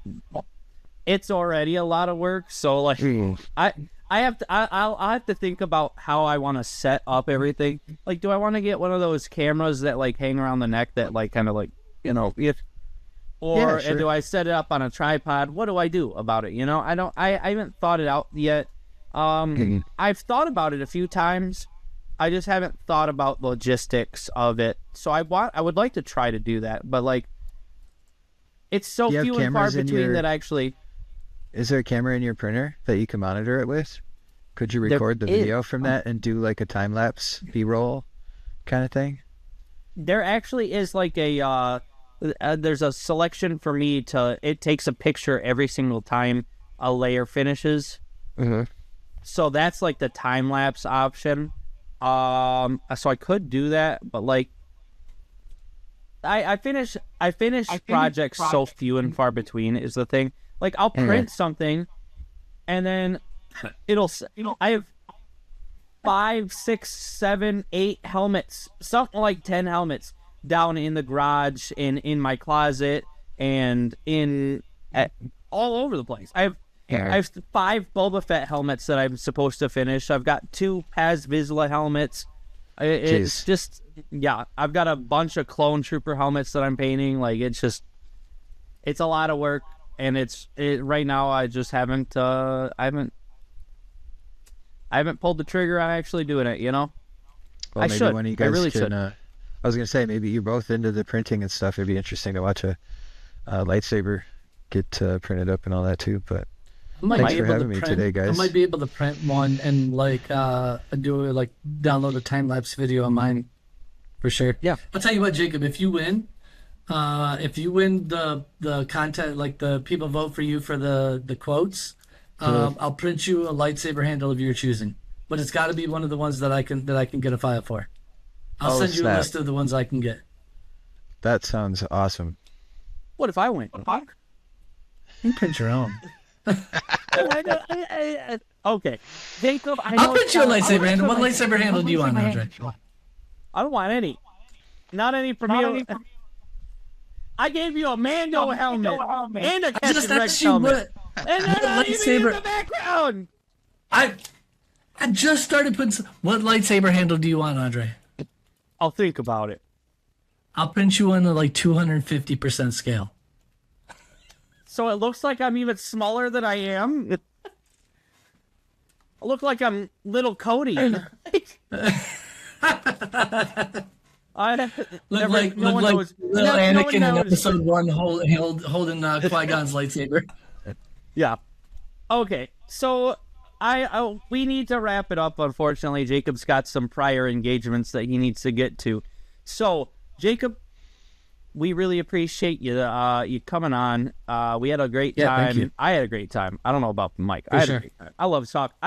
Speaker 2: it's already a lot of work. So like, I'll have to think about how I want to set up everything. Like, do I want to get one of those cameras that like hang around the neck that like kind of like, you know, do I set it up on a tripod? What do I do about it? You know, I haven't thought it out yet. I've thought about it a few times. I just haven't thought about logistics of it. So I would like to try to do that, but like, it's so few and far between that actually.
Speaker 3: Is there a camera in your printer that you can monitor it with? Could you record the video from that and do like a time lapse B-roll kind of thing?
Speaker 2: There actually is like there's a selection for me it takes a picture every single time a layer finishes.
Speaker 3: Mm-hmm.
Speaker 2: So that's like the time lapse option. So I could do that, but like, I finish projects so few and far between is the thing. Like, I'll print something, and then I have 5, 6, 7, 8 helmets, something like 10 helmets down in the garage, in my closet, and all over the place. I have 5 Boba Fett helmets that I'm supposed to finish. I've got 2 Paz Vizsla helmets. It's just, yeah, I've got a bunch of Clone Trooper helmets that I'm painting. Like, it's a lot of work, and right now I just haven't pulled the trigger on actually doing it, you know?
Speaker 3: Well, maybe one of you guys can, I was going to say, maybe you're both into the printing and stuff. It'd be interesting to watch a lightsaber get printed up and all that too, but thanks for having me today, guys.
Speaker 1: I might be able to print one and download a time-lapse video of mine for sure.
Speaker 2: Yeah.
Speaker 1: I'll tell you what, Jacob, if you win the contest, like the people vote for you for the quotes, I'll print you a lightsaber handle of your choosing. But it's got to be one of the ones that I can get a file for. I'll send you a list of the ones I can get.
Speaker 3: That sounds awesome.
Speaker 2: What if I win?
Speaker 1: You print your own.
Speaker 2: Okay. Jacob, I'll
Speaker 1: print you a lightsaber handle. What lightsaber handle do you want, Andre?
Speaker 2: I don't want any. Not any from you. I gave you a Mando helmet and a Captain Rex helmet. And then lightsaber in the background.
Speaker 1: I just started putting. What lightsaber handle do you want, Andre?
Speaker 2: I'll think about it.
Speaker 1: I'll print you on the 250% scale.
Speaker 2: So it looks like I'm even smaller than I am. I look like I'm little Cody.
Speaker 1: Look like little Anakin in episode 1 holding Qui-Gon's lightsaber.
Speaker 2: Yeah. Okay. So we need to wrap it up. Unfortunately, Jacob's got some prior engagements that he needs to get to. So, Jacob, we really appreciate you coming on. We had a great time.
Speaker 1: Thank you.
Speaker 2: I had a great time. I don't know about Mike. I had a great time. I love talking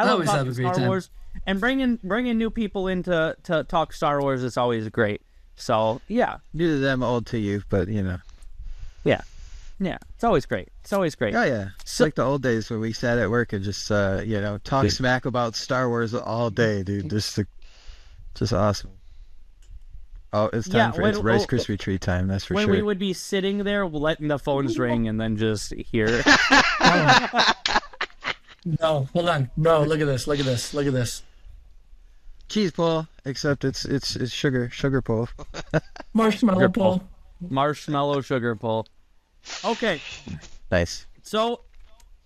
Speaker 2: Star Wars, and bringing new people in to talk Star Wars is always great. So yeah,
Speaker 3: New to them, old to you, but you know.
Speaker 2: Yeah, it's always great.
Speaker 3: Oh yeah, it's like the old days when we sat at work and just talk smack about Star Wars all day, dude. Just awesome. Oh, it's time for Rice Krispie treat time. That's for sure.
Speaker 2: When we would be sitting there letting the phones ring and then just hear.
Speaker 1: No, hold on, bro. Look at this.
Speaker 3: Cheese pull, except it's sugar pull.
Speaker 1: Marshmallow pull.
Speaker 2: Marshmallow sugar pull. Okay.
Speaker 3: Nice.
Speaker 2: So,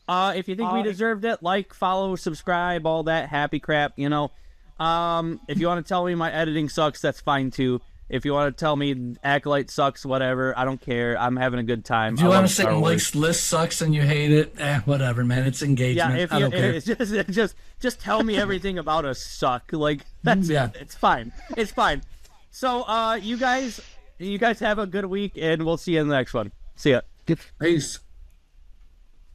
Speaker 2: if you think we deserved it, follow, subscribe, all that happy crap, you know. If you want to tell me my editing sucks, that's fine too. If you want to tell me Acolyte sucks, whatever, I don't care. I'm having a good time.
Speaker 1: If you want to say Mike's list sucks and you hate it, whatever, man. It's engagement.
Speaker 2: Yeah,
Speaker 1: I don't care.
Speaker 2: Just tell me everything about us suck. It's fine. It's fine. So, you guys have a good week, and we'll see you in the next one. See ya.
Speaker 1: Peace.